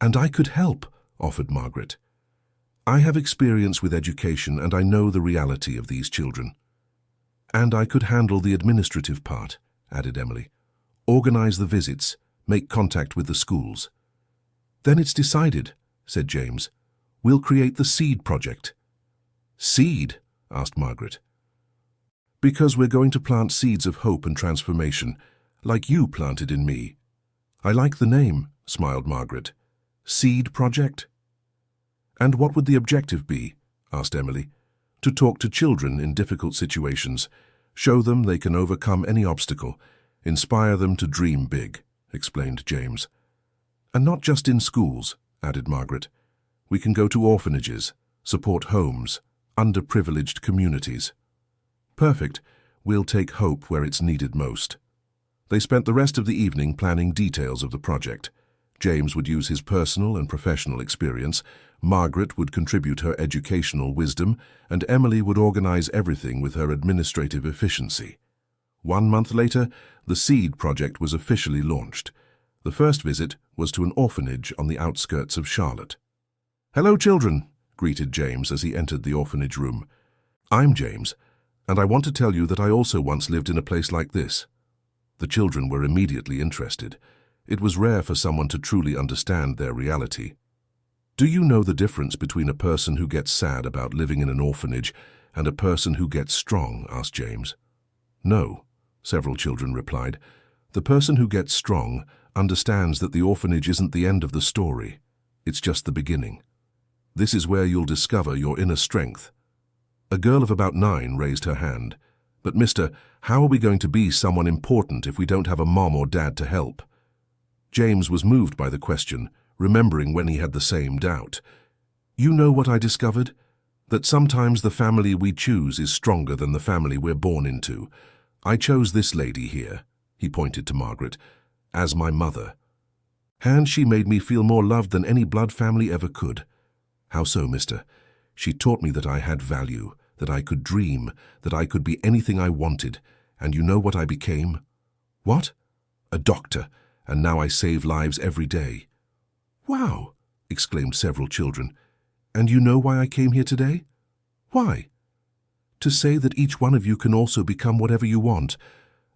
A: And I could help, offered Margaret. I have experience with education and I know the reality of these children. And I could handle the administrative part, added Emily. Organize the visits, make contact with the schools. Then it's decided, said James. We'll create the SEED project. Seed? Asked Margaret. Because we're going to plant seeds of hope and transformation, like you planted in me. I like the name, smiled Margaret. Seed project? And what would the objective be? Asked Emily. To talk to children in difficult situations, show them they can overcome any obstacle, inspire them to dream big, explained James. And not just in schools, added Margaret. We can go to orphanages, support homes, underprivileged communities. Perfect. We'll take hope where it's needed most. They spent the rest of the evening planning details of the project. James would use his personal and professional experience, Margaret would contribute her educational wisdom, and Emily would organize everything with her administrative efficiency. 1 month later, the SEED project was officially launched. The first visit was to an orphanage on the outskirts of Charlotte. "Hello, children," greeted James as he entered the orphanage room. "I'm James, and I want to tell you that I also once lived in a place like this." The children were immediately interested. It was rare for someone to truly understand their reality. "Do you know the difference between a person who gets sad about living in an orphanage and a person who gets strong?" asked James. "No," several children replied. "The person who gets strong understands that the orphanage isn't the end of the story. It's just the beginning. This is where you'll discover your inner strength." A girl of about 9 raised her hand. "But mister, how are we going to be someone important if we don't have a mom or dad to help?" James was moved by the question, remembering when he had the same doubt. "You know what I discovered? That sometimes the family we choose is stronger than the family we're born into. I chose this lady here," he pointed to Margaret, "as my mother. And she made me feel more loved than any blood family ever could." "How so, mister?" "She taught me that I had value, that I could dream, that I could be anything I wanted. And you know what I became?" "What?" "A doctor, and now I save lives every day." "Wow!" exclaimed several children. "And you know why I came here today?" "Why?" "To say that each one of you can also become whatever you want.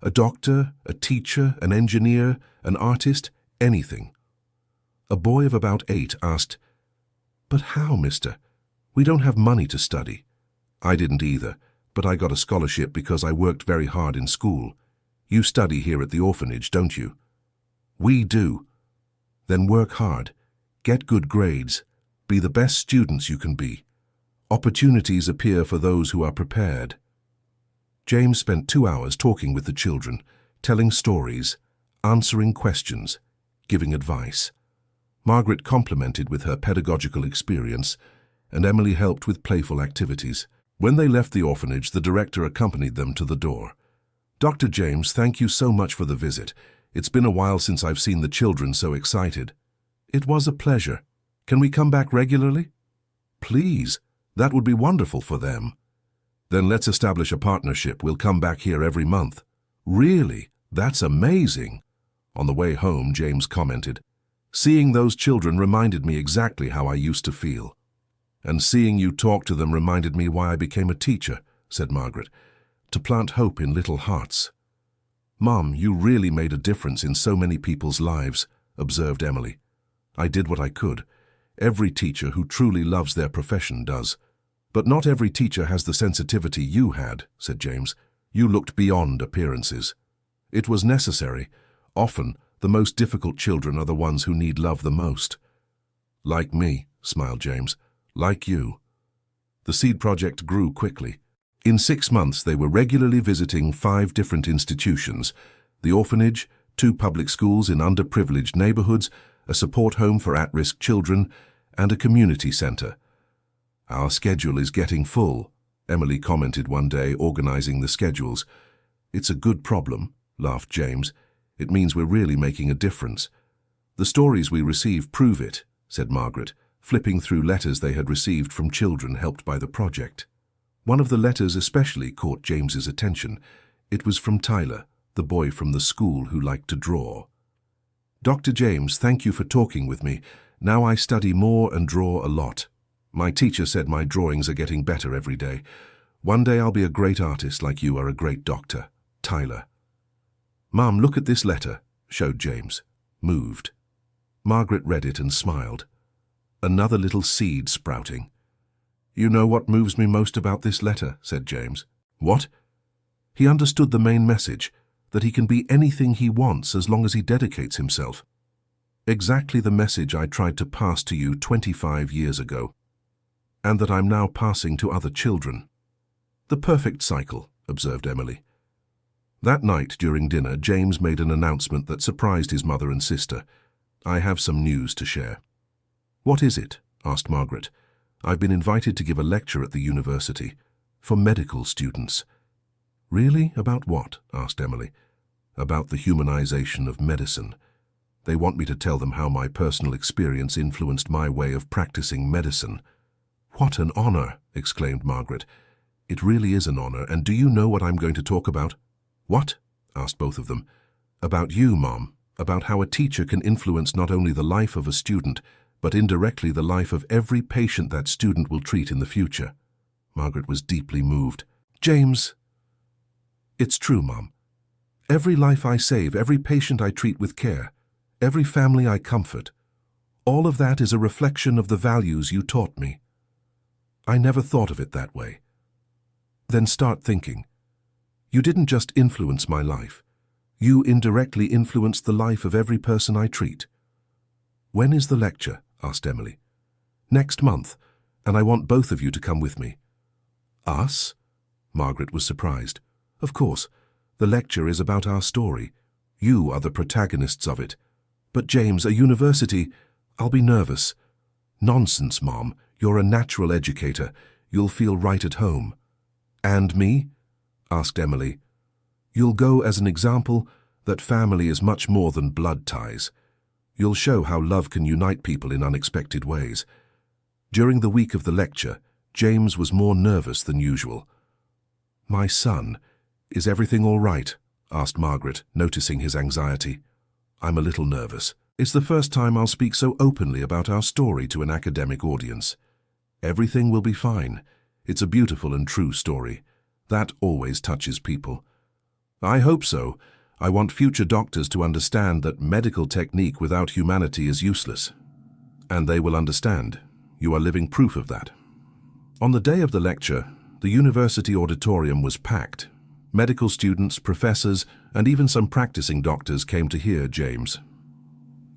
A: A doctor, a teacher, an engineer, an artist, anything." A boy of about 8 asked, "But how, mister? We don't have money to study." "I didn't either, but I got a scholarship because I worked very hard in school. You study here at the orphanage, don't you?" "We do." "Then work hard. Get good grades. Be the best students you can be. Opportunities appear for those who are prepared." James spent 2 hours talking with the children, telling stories, answering questions, giving advice. Margaret complimented with her pedagogical experience, and Emily helped with playful activities. When they left the orphanage, the director accompanied them to the door. "Dr. James, thank you so much for the visit. It's been a while since I've seen the children so excited." "It was a pleasure. Can we come back regularly?" "Please, that would be wonderful for them." "Then let's establish a partnership. We'll come back here every month." "Really? That's amazing." On the way home, James commented, "Seeing those children reminded me exactly how I used to feel." "And seeing you talk to them reminded me why I became a teacher," said Margaret, "to plant hope in little hearts." "Mom, you really made a difference in so many people's lives," observed Emily. "I did what I could. Every teacher who truly loves their profession does. But not every teacher has the sensitivity you had," said James. "You looked beyond appearances. It was necessary. Often, the most difficult children are the ones who need love the most." "Like me," smiled James. "Like you." The SEED project grew quickly. In 6 months, they were regularly visiting 5 different institutions: the orphanage, 2 public schools in underprivileged neighborhoods, a support home for at-risk children, and a community center. "Our schedule is getting full," Emily commented one day, organizing the schedules. "It's a good problem," laughed James. "It means we're really making a difference." "The stories we receive prove it," said Margaret, flipping through letters they had received from children helped by the project. One of the letters especially caught James's attention. It was from Tyler, the boy from the school who liked to draw. "Dr. James, thank you for talking with me. Now I study more and draw a lot. My teacher said my drawings are getting better every day. One day I'll be a great artist like you are a great doctor. Tyler." "Mom, look at this letter," showed James, moved. Margaret read it and smiled. Another little seed sprouting. "You know what moves me most about this letter," said James. "What?" "He understood the main message, that he can be anything he wants as long as he dedicates himself." Exactly the message I tried to pass to you 25 years ago, and that I'm now passing to other children. The perfect cycle, observed Emily. That night during dinner, James made an announcement that surprised his mother and sister. I have some news to share. What is it? Asked Margaret. I've been invited to give a lecture at the university for medical students. Really? About what? Asked Emily. About the humanization of medicine. They want me to tell them how my personal experience influenced my way of practicing medicine. What an honor, exclaimed Margaret. It really is an honor, and do you know what I'm going to talk about? What? Asked both of them. About you, Mom. About how a teacher can influence not only the life of a student, but indirectly the life of every patient that student will treat in the future. Margaret was deeply moved. James. It's true, Mom. Every life I save, every patient I treat with care, every family I comfort, all of that is a reflection of the values you taught me. I never thought of it that way. Then start thinking. You didn't just influence my life. You indirectly influenced the life of every person I treat. When is the lecture? Asked Emily. Next month, and I want both of you to come with me. Us? Margaret was surprised. Of course, the lecture is about our story. You are the protagonists of it. But James, a university, I'll be nervous. Nonsense, Mom. You're a natural educator. You'll feel right at home. And me? Asked Emily. You'll go as an example that family is much more than blood ties. You'll show how love can unite people in unexpected ways. During the week of the lecture, James was more nervous than usual. My son, is everything all right? Asked Margaret, noticing his anxiety. I'm a little nervous. It's the first time I'll speak so openly about our story to an academic audience. Everything will be fine. It's a beautiful and true story. That always touches people. I hope so. I want future doctors to understand that medical technique without humanity is useless. And they will understand. You are living proof of that. On the day of the lecture, the university auditorium was packed. Medical students, professors, and even some practicing doctors came to hear James.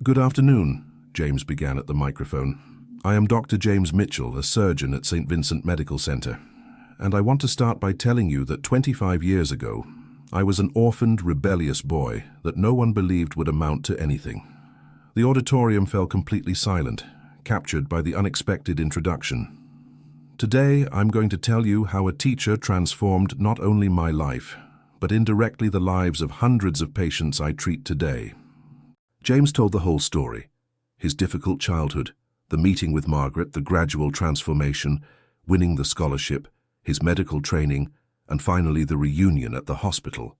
A: Good afternoon, James began at the microphone. I am Dr. James Mitchell, a surgeon at St. Vincent Medical Center, and I want to start by telling you that 25 years ago, I was an orphaned, rebellious boy that no one believed would amount to anything. The auditorium fell completely silent, captured by the unexpected introduction. Today, I'm going to tell you how a teacher transformed not only my life, but indirectly the lives of hundreds of patients I treat today. James told the whole story. His difficult childhood, the meeting with Margaret, the gradual transformation, winning the scholarship, his medical training, and finally the reunion at the hospital.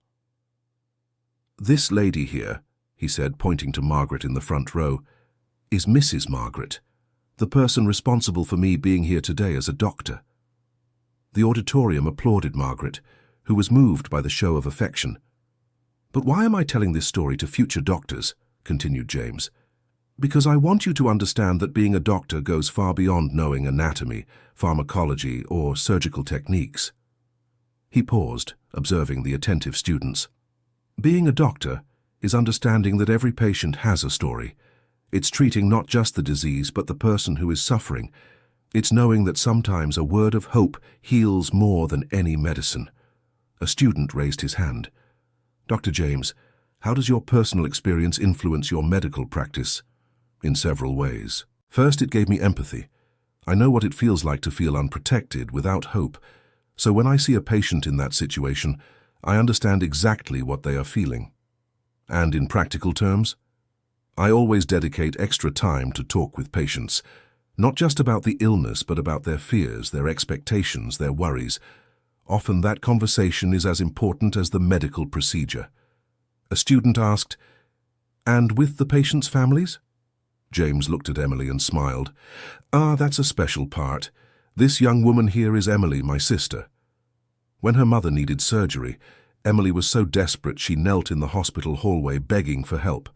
A: This lady here, he said, pointing to Margaret in the front row, is Mrs. Margaret, the person responsible for me being here today as a doctor. The auditorium applauded Margaret, who was moved by the show of affection. But why am I telling this story to future doctors? Continued James. Because I want you to understand that being a doctor goes far beyond knowing anatomy, pharmacology, or surgical techniques. He paused, observing the attentive students. Being a doctor is understanding that every patient has a story. It's treating not just the disease, but the person who is suffering. It's knowing that sometimes a word of hope heals more than any medicine. A student raised his hand. Dr. James, how does your personal experience influence your medical practice? In several ways. First, it gave me empathy. I know what it feels like to feel unprotected, without hope. So when I see a patient in that situation, I understand exactly what they are feeling. And in practical terms, I always dedicate extra time to talk with patients, not just about the illness, but about their fears, their expectations, their worries. Often that conversation is as important as the medical procedure. A student asked, "And with the patients' families?" James looked at Emily and smiled. That's a special part. This young woman here is Emily, my sister. When her mother needed surgery, Emily was so desperate she knelt in the hospital hallway begging for help.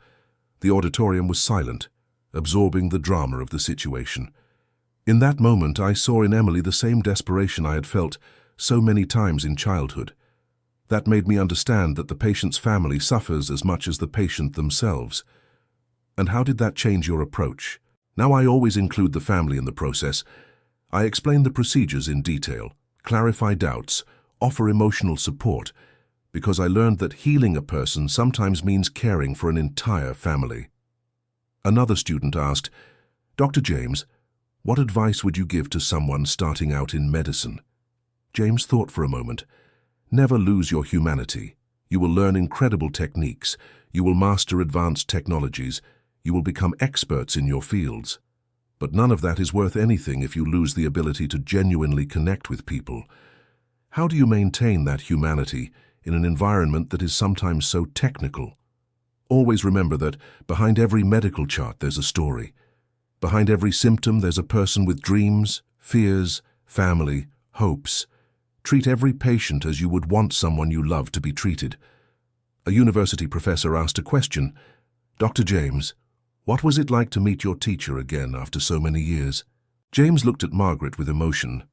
A: The auditorium was silent, absorbing the drama of the situation. In that moment, I saw in Emily the same desperation I had felt so many times in childhood. That made me understand that the patient's family suffers as much as the patient themselves. And how did that change your approach? Now I always include the family in the process. I explain the procedures in detail, clarify doubts, offer emotional support, because I learned that healing a person sometimes means caring for an entire family. Another student asked, Dr. James, what advice would you give to someone starting out in medicine? James thought for a moment. Never lose your humanity. You will learn incredible techniques. You will master advanced technologies. You will become experts in your fields. But none of that is worth anything if you lose the ability to genuinely connect with people. How do you maintain that humanity in an environment that is sometimes so technical? Always remember that behind every medical chart there's a story. Behind every symptom there's a person with dreams, fears, family, hopes. Treat every patient as you would want someone you love to be treated. A university professor asked a question. Dr. James, what was it like to meet your teacher again after so many years? James looked at Margaret with emotion.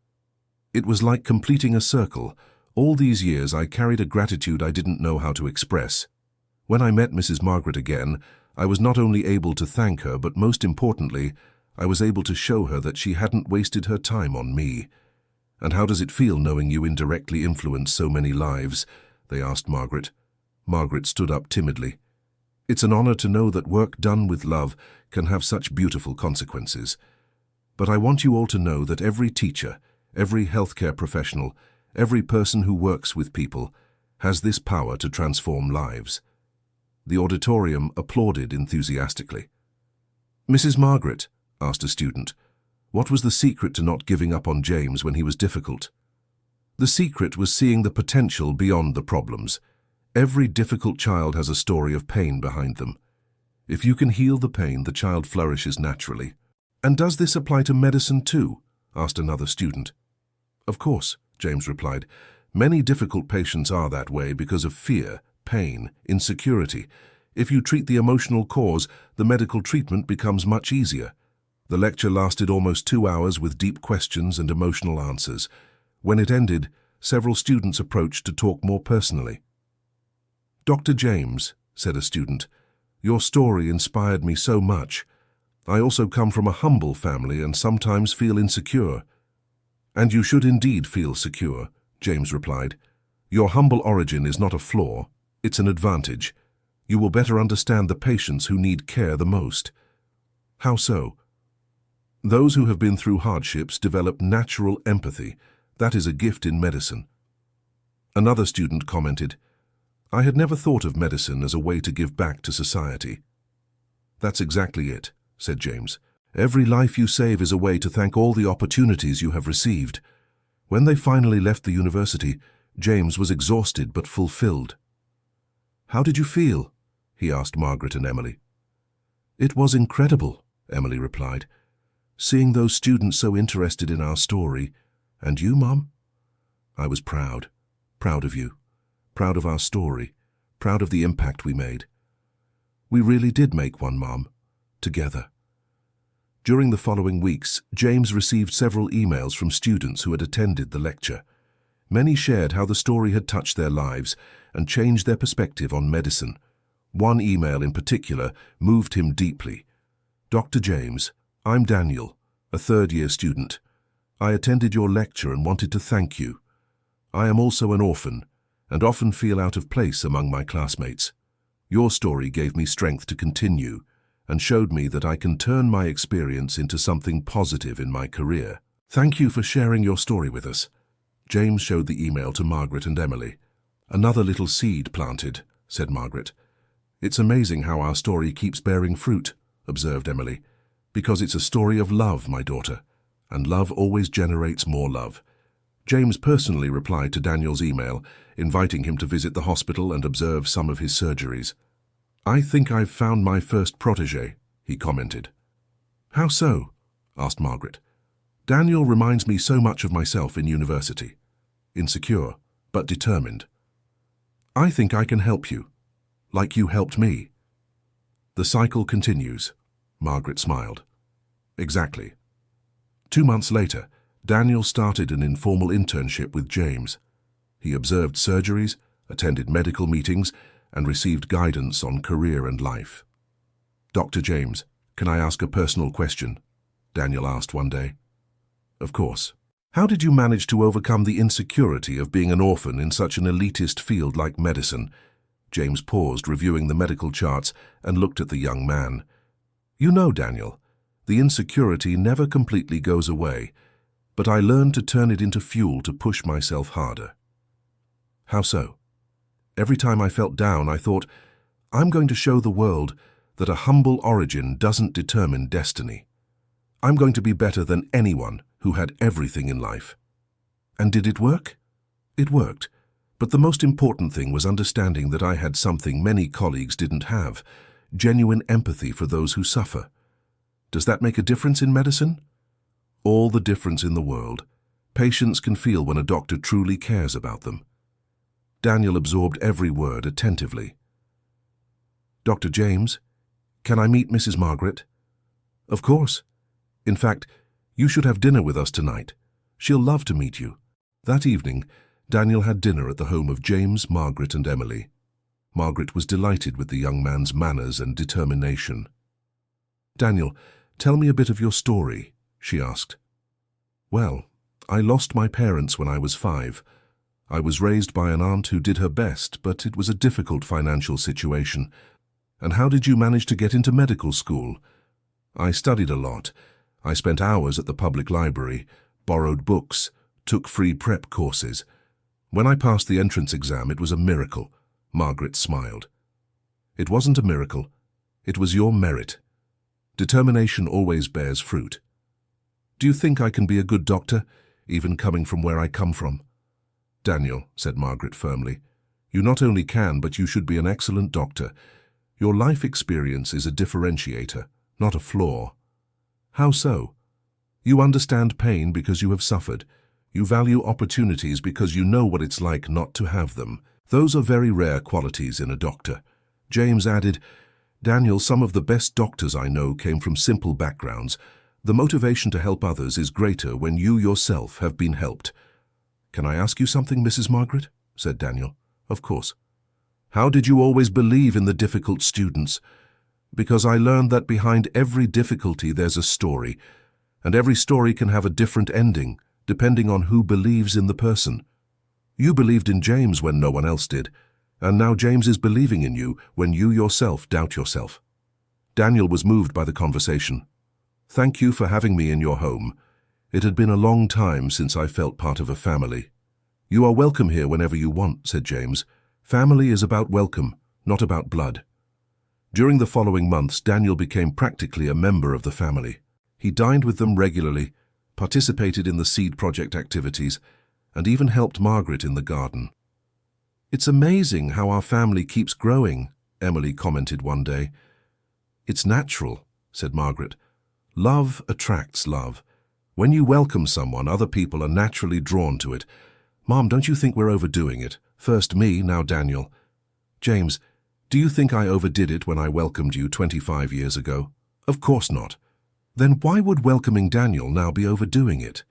A: It was like completing a circle. All these years I carried a gratitude I didn't know how to express. When I met Mrs. Margaret again, I was not only able to thank her, but most importantly, I was able to show her that she hadn't wasted her time on me. And how does it feel knowing you indirectly influence so many lives? They asked Margaret. Margaret stood up timidly. It's an honor to know that work done with love can have such beautiful consequences. But I want you all to know that every teacher, every healthcare professional, every person who works with people, has this power to transform lives. The auditorium applauded enthusiastically. Mrs. Margaret, asked a student, what was the secret to not giving up on James when he was difficult? The secret was seeing the potential beyond the problems. Every difficult child has a story of pain behind them. If you can heal the pain, the child flourishes naturally. And does this apply to medicine too? Asked another student. Of course, James replied. Many difficult patients are that way because of fear, pain, insecurity. If you treat the emotional cause, the medical treatment becomes much easier. The lecture lasted almost 2 hours with deep questions and emotional answers. When it ended, several students approached to talk more personally. Dr. James, said a student, your story inspired me so much. I also come from a humble family and sometimes feel insecure. And you should indeed feel secure, James replied. Your humble origin is not a flaw, it's an advantage. You will better understand the patients who need care the most. How so? Those who have been through hardships develop natural empathy. That is a gift in medicine. Another student commented, I had never thought of medicine as a way to give back to society. That's exactly it, said James. Every life you save is a way to thank all the opportunities you have received. When they finally left the university, James was exhausted but fulfilled. How did you feel? He asked Margaret and Emily. It was incredible, Emily replied. Seeing those students so interested in our story. And you, Mum? I was proud. Proud of you. Proud of our story. Proud of the impact we made. We really did make one, Mum. Together. During the following weeks, James received several emails from students who had attended the lecture. Many shared how the story had touched their lives and changed their perspective on medicine. One email in particular moved him deeply. Dr. James, I'm Daniel, a third-year student. I attended your lecture and wanted to thank you. I am also an orphan and often feel out of place among my classmates. Your story gave me strength to continue and showed me that I can turn my experience into something positive in my career. Thank you for sharing your story with us. James showed the email to Margaret and Emily. Another little seed planted, said Margaret. It's amazing how our story keeps bearing fruit, observed Emily. Because it's a story of love, my daughter, and love always generates more love. James personally replied to Daniel's email, inviting him to visit the hospital and observe some of his surgeries. I think I've found my first protégé, he commented. How so? Asked Margaret. Daniel reminds me so much of myself in university. Insecure, but determined. I think I can help you, like you helped me. The cycle continues, Margaret smiled. Exactly. 2 months later, Daniel started an informal internship with James. He observed surgeries, attended medical meetings, and received guidance on career and life. "Dr. James, can I ask a personal question?" Daniel asked one day. "Of course. How did you manage to overcome the insecurity of being an orphan in such an elitist field like medicine?" James paused, reviewing the medical charts, and looked at the young man. "You know, Daniel, the insecurity never completely goes away, but I learned to turn it into fuel to push myself harder." "How so?" "Every time I felt down, I thought, I'm going to show the world that a humble origin doesn't determine destiny. I'm going to be better than anyone who had everything in life." And did it work? It worked, but the most important thing was understanding that I had something many colleagues didn't have: genuine empathy for those who suffer. Does that make a difference in medicine? All the difference in the world. Patients can feel when a doctor truly cares about them. Daniel absorbed every word attentively. "Dr. James, can I meet Mrs. Margaret?" "Of course. In fact, you should have dinner with us tonight. She'll love to meet you." That evening, Daniel had dinner at the home of James, Margaret, and Emily. Margaret was delighted with the young man's manners and determination. "Daniel, tell me a bit of your story," she asked. "Well, I lost my parents when I was 5. I was raised by an aunt who did her best, but it was a difficult financial situation." "And how did you manage to get into medical school?" "I studied a lot. I spent hours at the public library, borrowed books, took free prep courses. When I passed the entrance exam, it was a miracle." Margaret smiled. "It wasn't a miracle. It was your merit. Determination always bears fruit. Do you think I can be a good doctor, even coming from where I come from?" "Daniel," said Margaret firmly, "you not only can, but you should be an excellent doctor. Your life experience is a differentiator, not a flaw." "How so?" "You understand pain because you have suffered. You value opportunities because you know what it's like not to have them. Those are very rare qualities in a doctor." James added, "Daniel, some of the best doctors I know came from simple backgrounds. The motivation to help others is greater when you yourself have been helped." "Can I ask you something, Mrs. Margaret?" said Daniel. "Of course." "How did you always believe in the difficult students?" "Because I learned that behind every difficulty there's a story, and every story can have a different ending, depending on who believes in the person. You believed in James when no one else did, and now James is believing in you when you yourself doubt yourself." Daniel was moved by the conversation. "Thank you for having me in your home. It had been a long time since I felt part of a family." "You are welcome here whenever you want," said James. "Family is about welcome, not about blood." During the following months, Daniel became practically a member of the family. He dined with them regularly, participated in the seed project activities, and even helped Margaret in the garden. "It's amazing how our family keeps growing," Emily commented one day. "It's natural," said Margaret. "Love attracts love. When you welcome someone, other people are naturally drawn to it. Mom, don't you think we're overdoing it? First me, now Daniel. James, do you think I overdid it when I welcomed you 25 years ago? Of course not. Then why would welcoming Daniel now be overdoing it?"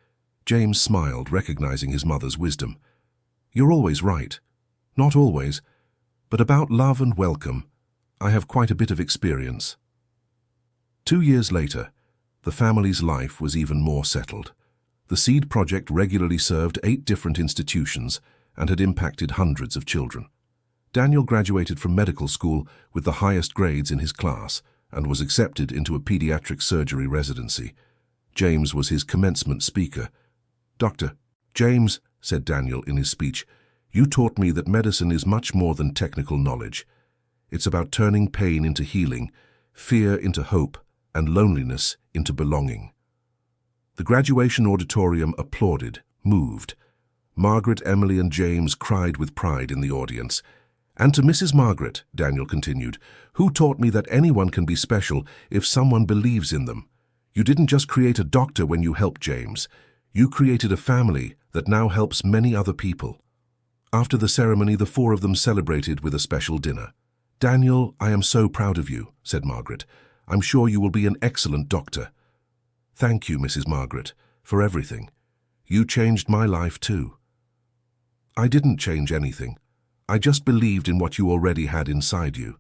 A: James smiled, recognizing his mother's wisdom. "You're always right. Not always, but about love and welcome, I have quite a bit of experience." 2 years later, the family's life was even more settled. The SEED project regularly served 8 different institutions and had impacted hundreds of children. Daniel graduated from medical school with the highest grades in his class and was accepted into a pediatric surgery residency. James was his commencement speaker. "Dr. James," said Daniel in his speech, "you taught me that medicine is much more than technical knowledge. It's about turning pain into healing, fear into hope, and loneliness into belonging." The graduation auditorium applauded, moved. Margaret, Emily, and James cried with pride in the audience. "And to Mrs. Margaret," Daniel continued, "who taught me that anyone can be special if someone believes in them. You didn't just create a doctor when you helped James. You created a family that now helps many other people." After the ceremony, the 4 of them celebrated with a special dinner. "Daniel, I am so proud of you," said Margaret. "I'm sure you will be an excellent doctor." "Thank you, Mrs. Margaret, for everything. You changed my life too." "I didn't change anything. I just believed in what you already had inside you."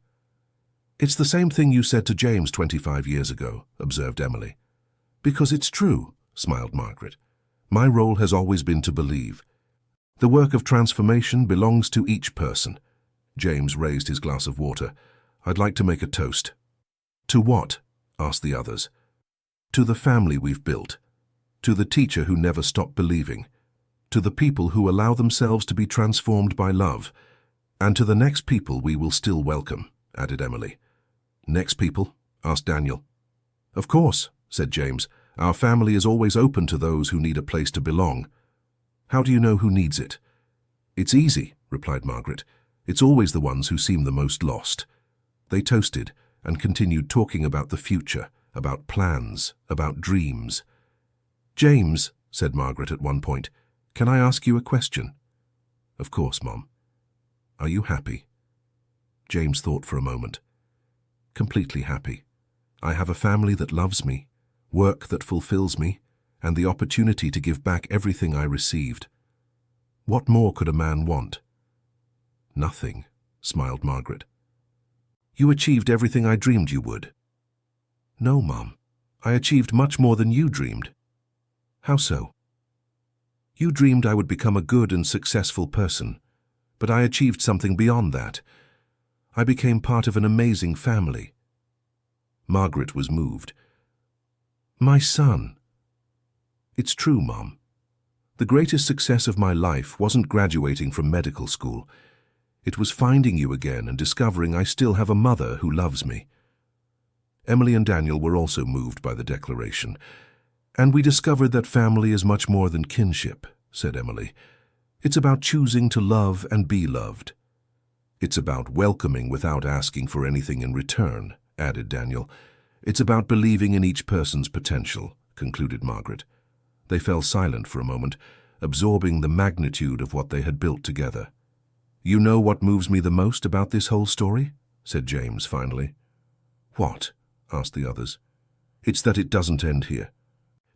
A: It's the same thing you said to James 25 years ago, observed Emily. Because it's true, smiled Margaret. My role has always been to believe. The work of transformation belongs to each person. James raised his glass of water. I'd like to make a toast. To what? Asked the others. To the family we've built. To the teacher who never stopped believing. To the people who allow themselves to be transformed by love. And to the next people we will still welcome, added Emily. Next people? Asked Daniel. Of course, said James. Our family is always open to those who need a place to belong. How do you know who needs it? It's easy, replied Margaret. It's always the ones who seem the most lost. They toasted and continued talking about the future, about plans, about dreams. James, said Margaret at one point, can I ask you a question? Of course, Mom. Are you happy? James thought for a moment. Completely happy. I have a family that loves me, work that fulfills me, and the opportunity to give back everything I received. What more could a man want? Nothing, smiled Margaret. You achieved everything I dreamed you would. No, Mom. I achieved much more than you dreamed. How so? You dreamed I would become a good and successful person, but I achieved something beyond that. I became part of an amazing family. Margaret was moved. My son. It's true, Mom. The greatest success of my life wasn't graduating from medical school. It was finding you again and discovering I still have a mother who loves me. Emily and Daniel were also moved by the declaration. And we discovered that family is much more than kinship, said Emily. It's about choosing to love and be loved. It's about welcoming without asking for anything in return, added Daniel. It's about believing in each person's potential, concluded Margaret. They fell silent for a moment, absorbing the magnitude of what they had built together. You know what moves me the most about this whole story? Said James finally. What? Asked the others. It's that it doesn't end here.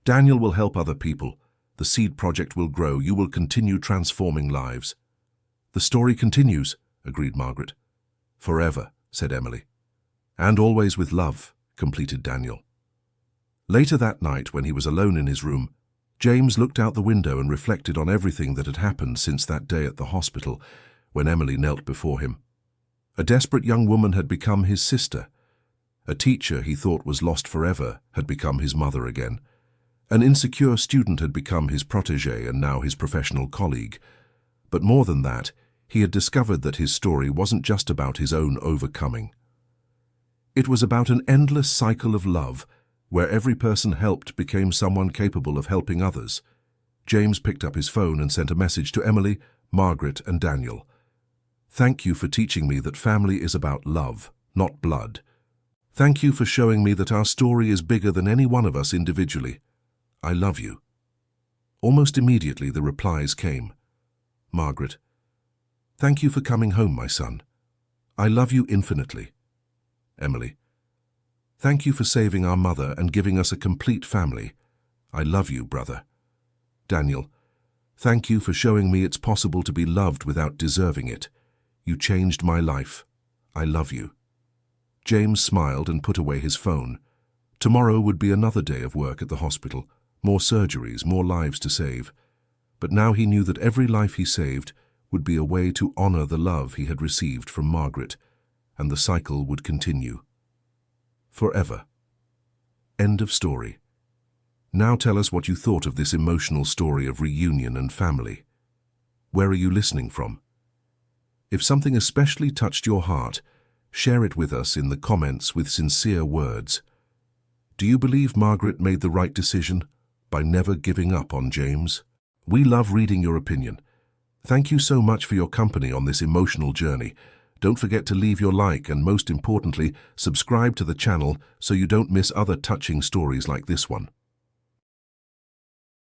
A: Daniel will help other people. The Seed Project will grow. You will continue transforming lives. The story continues, agreed Margaret. Forever, said Emily. And always with love, completed Daniel. Later that night, when he was alone in his room, James looked out the window and reflected on everything that had happened since that day at the hospital, when Emily knelt before him. A desperate young woman had become his sister. A teacher he thought was lost forever had become his mother again. An insecure student had become his protégé and now his professional colleague. But more than that, he had discovered that his story wasn't just about his own overcoming. It was about an endless cycle of love, where every person helped became someone capable of helping others. James picked up his phone and sent a message to Emily, Margaret, and Daniel. Thank you for teaching me that family is about love, not blood. Thank you for showing me that our story is bigger than any one of us individually. I love you. Almost immediately the replies came. Margaret. Thank you for coming home, my son. I love you infinitely. Emily. Thank you for saving our mother and giving us a complete family. I love you, brother. Daniel. Thank you for showing me it's possible to be loved without deserving it. You changed my life. I love you. James smiled and put away his phone. Tomorrow would be another day of work at the hospital, more surgeries, more lives to save. But now he knew that every life he saved would be a way to honor the love he had received from Margaret, and the cycle would continue. Forever. End of story. Now tell us what you thought of this emotional story of reunion and family. Where are you listening from? If something especially touched your heart, share it with us in the comments with sincere words. Do you believe Margaret made the right decision by never giving up on James? We love reading your opinion. Thank you so much for your company on this emotional journey. Don't forget to leave your like and, most importantly, subscribe to the channel so you don't miss other touching stories like this one.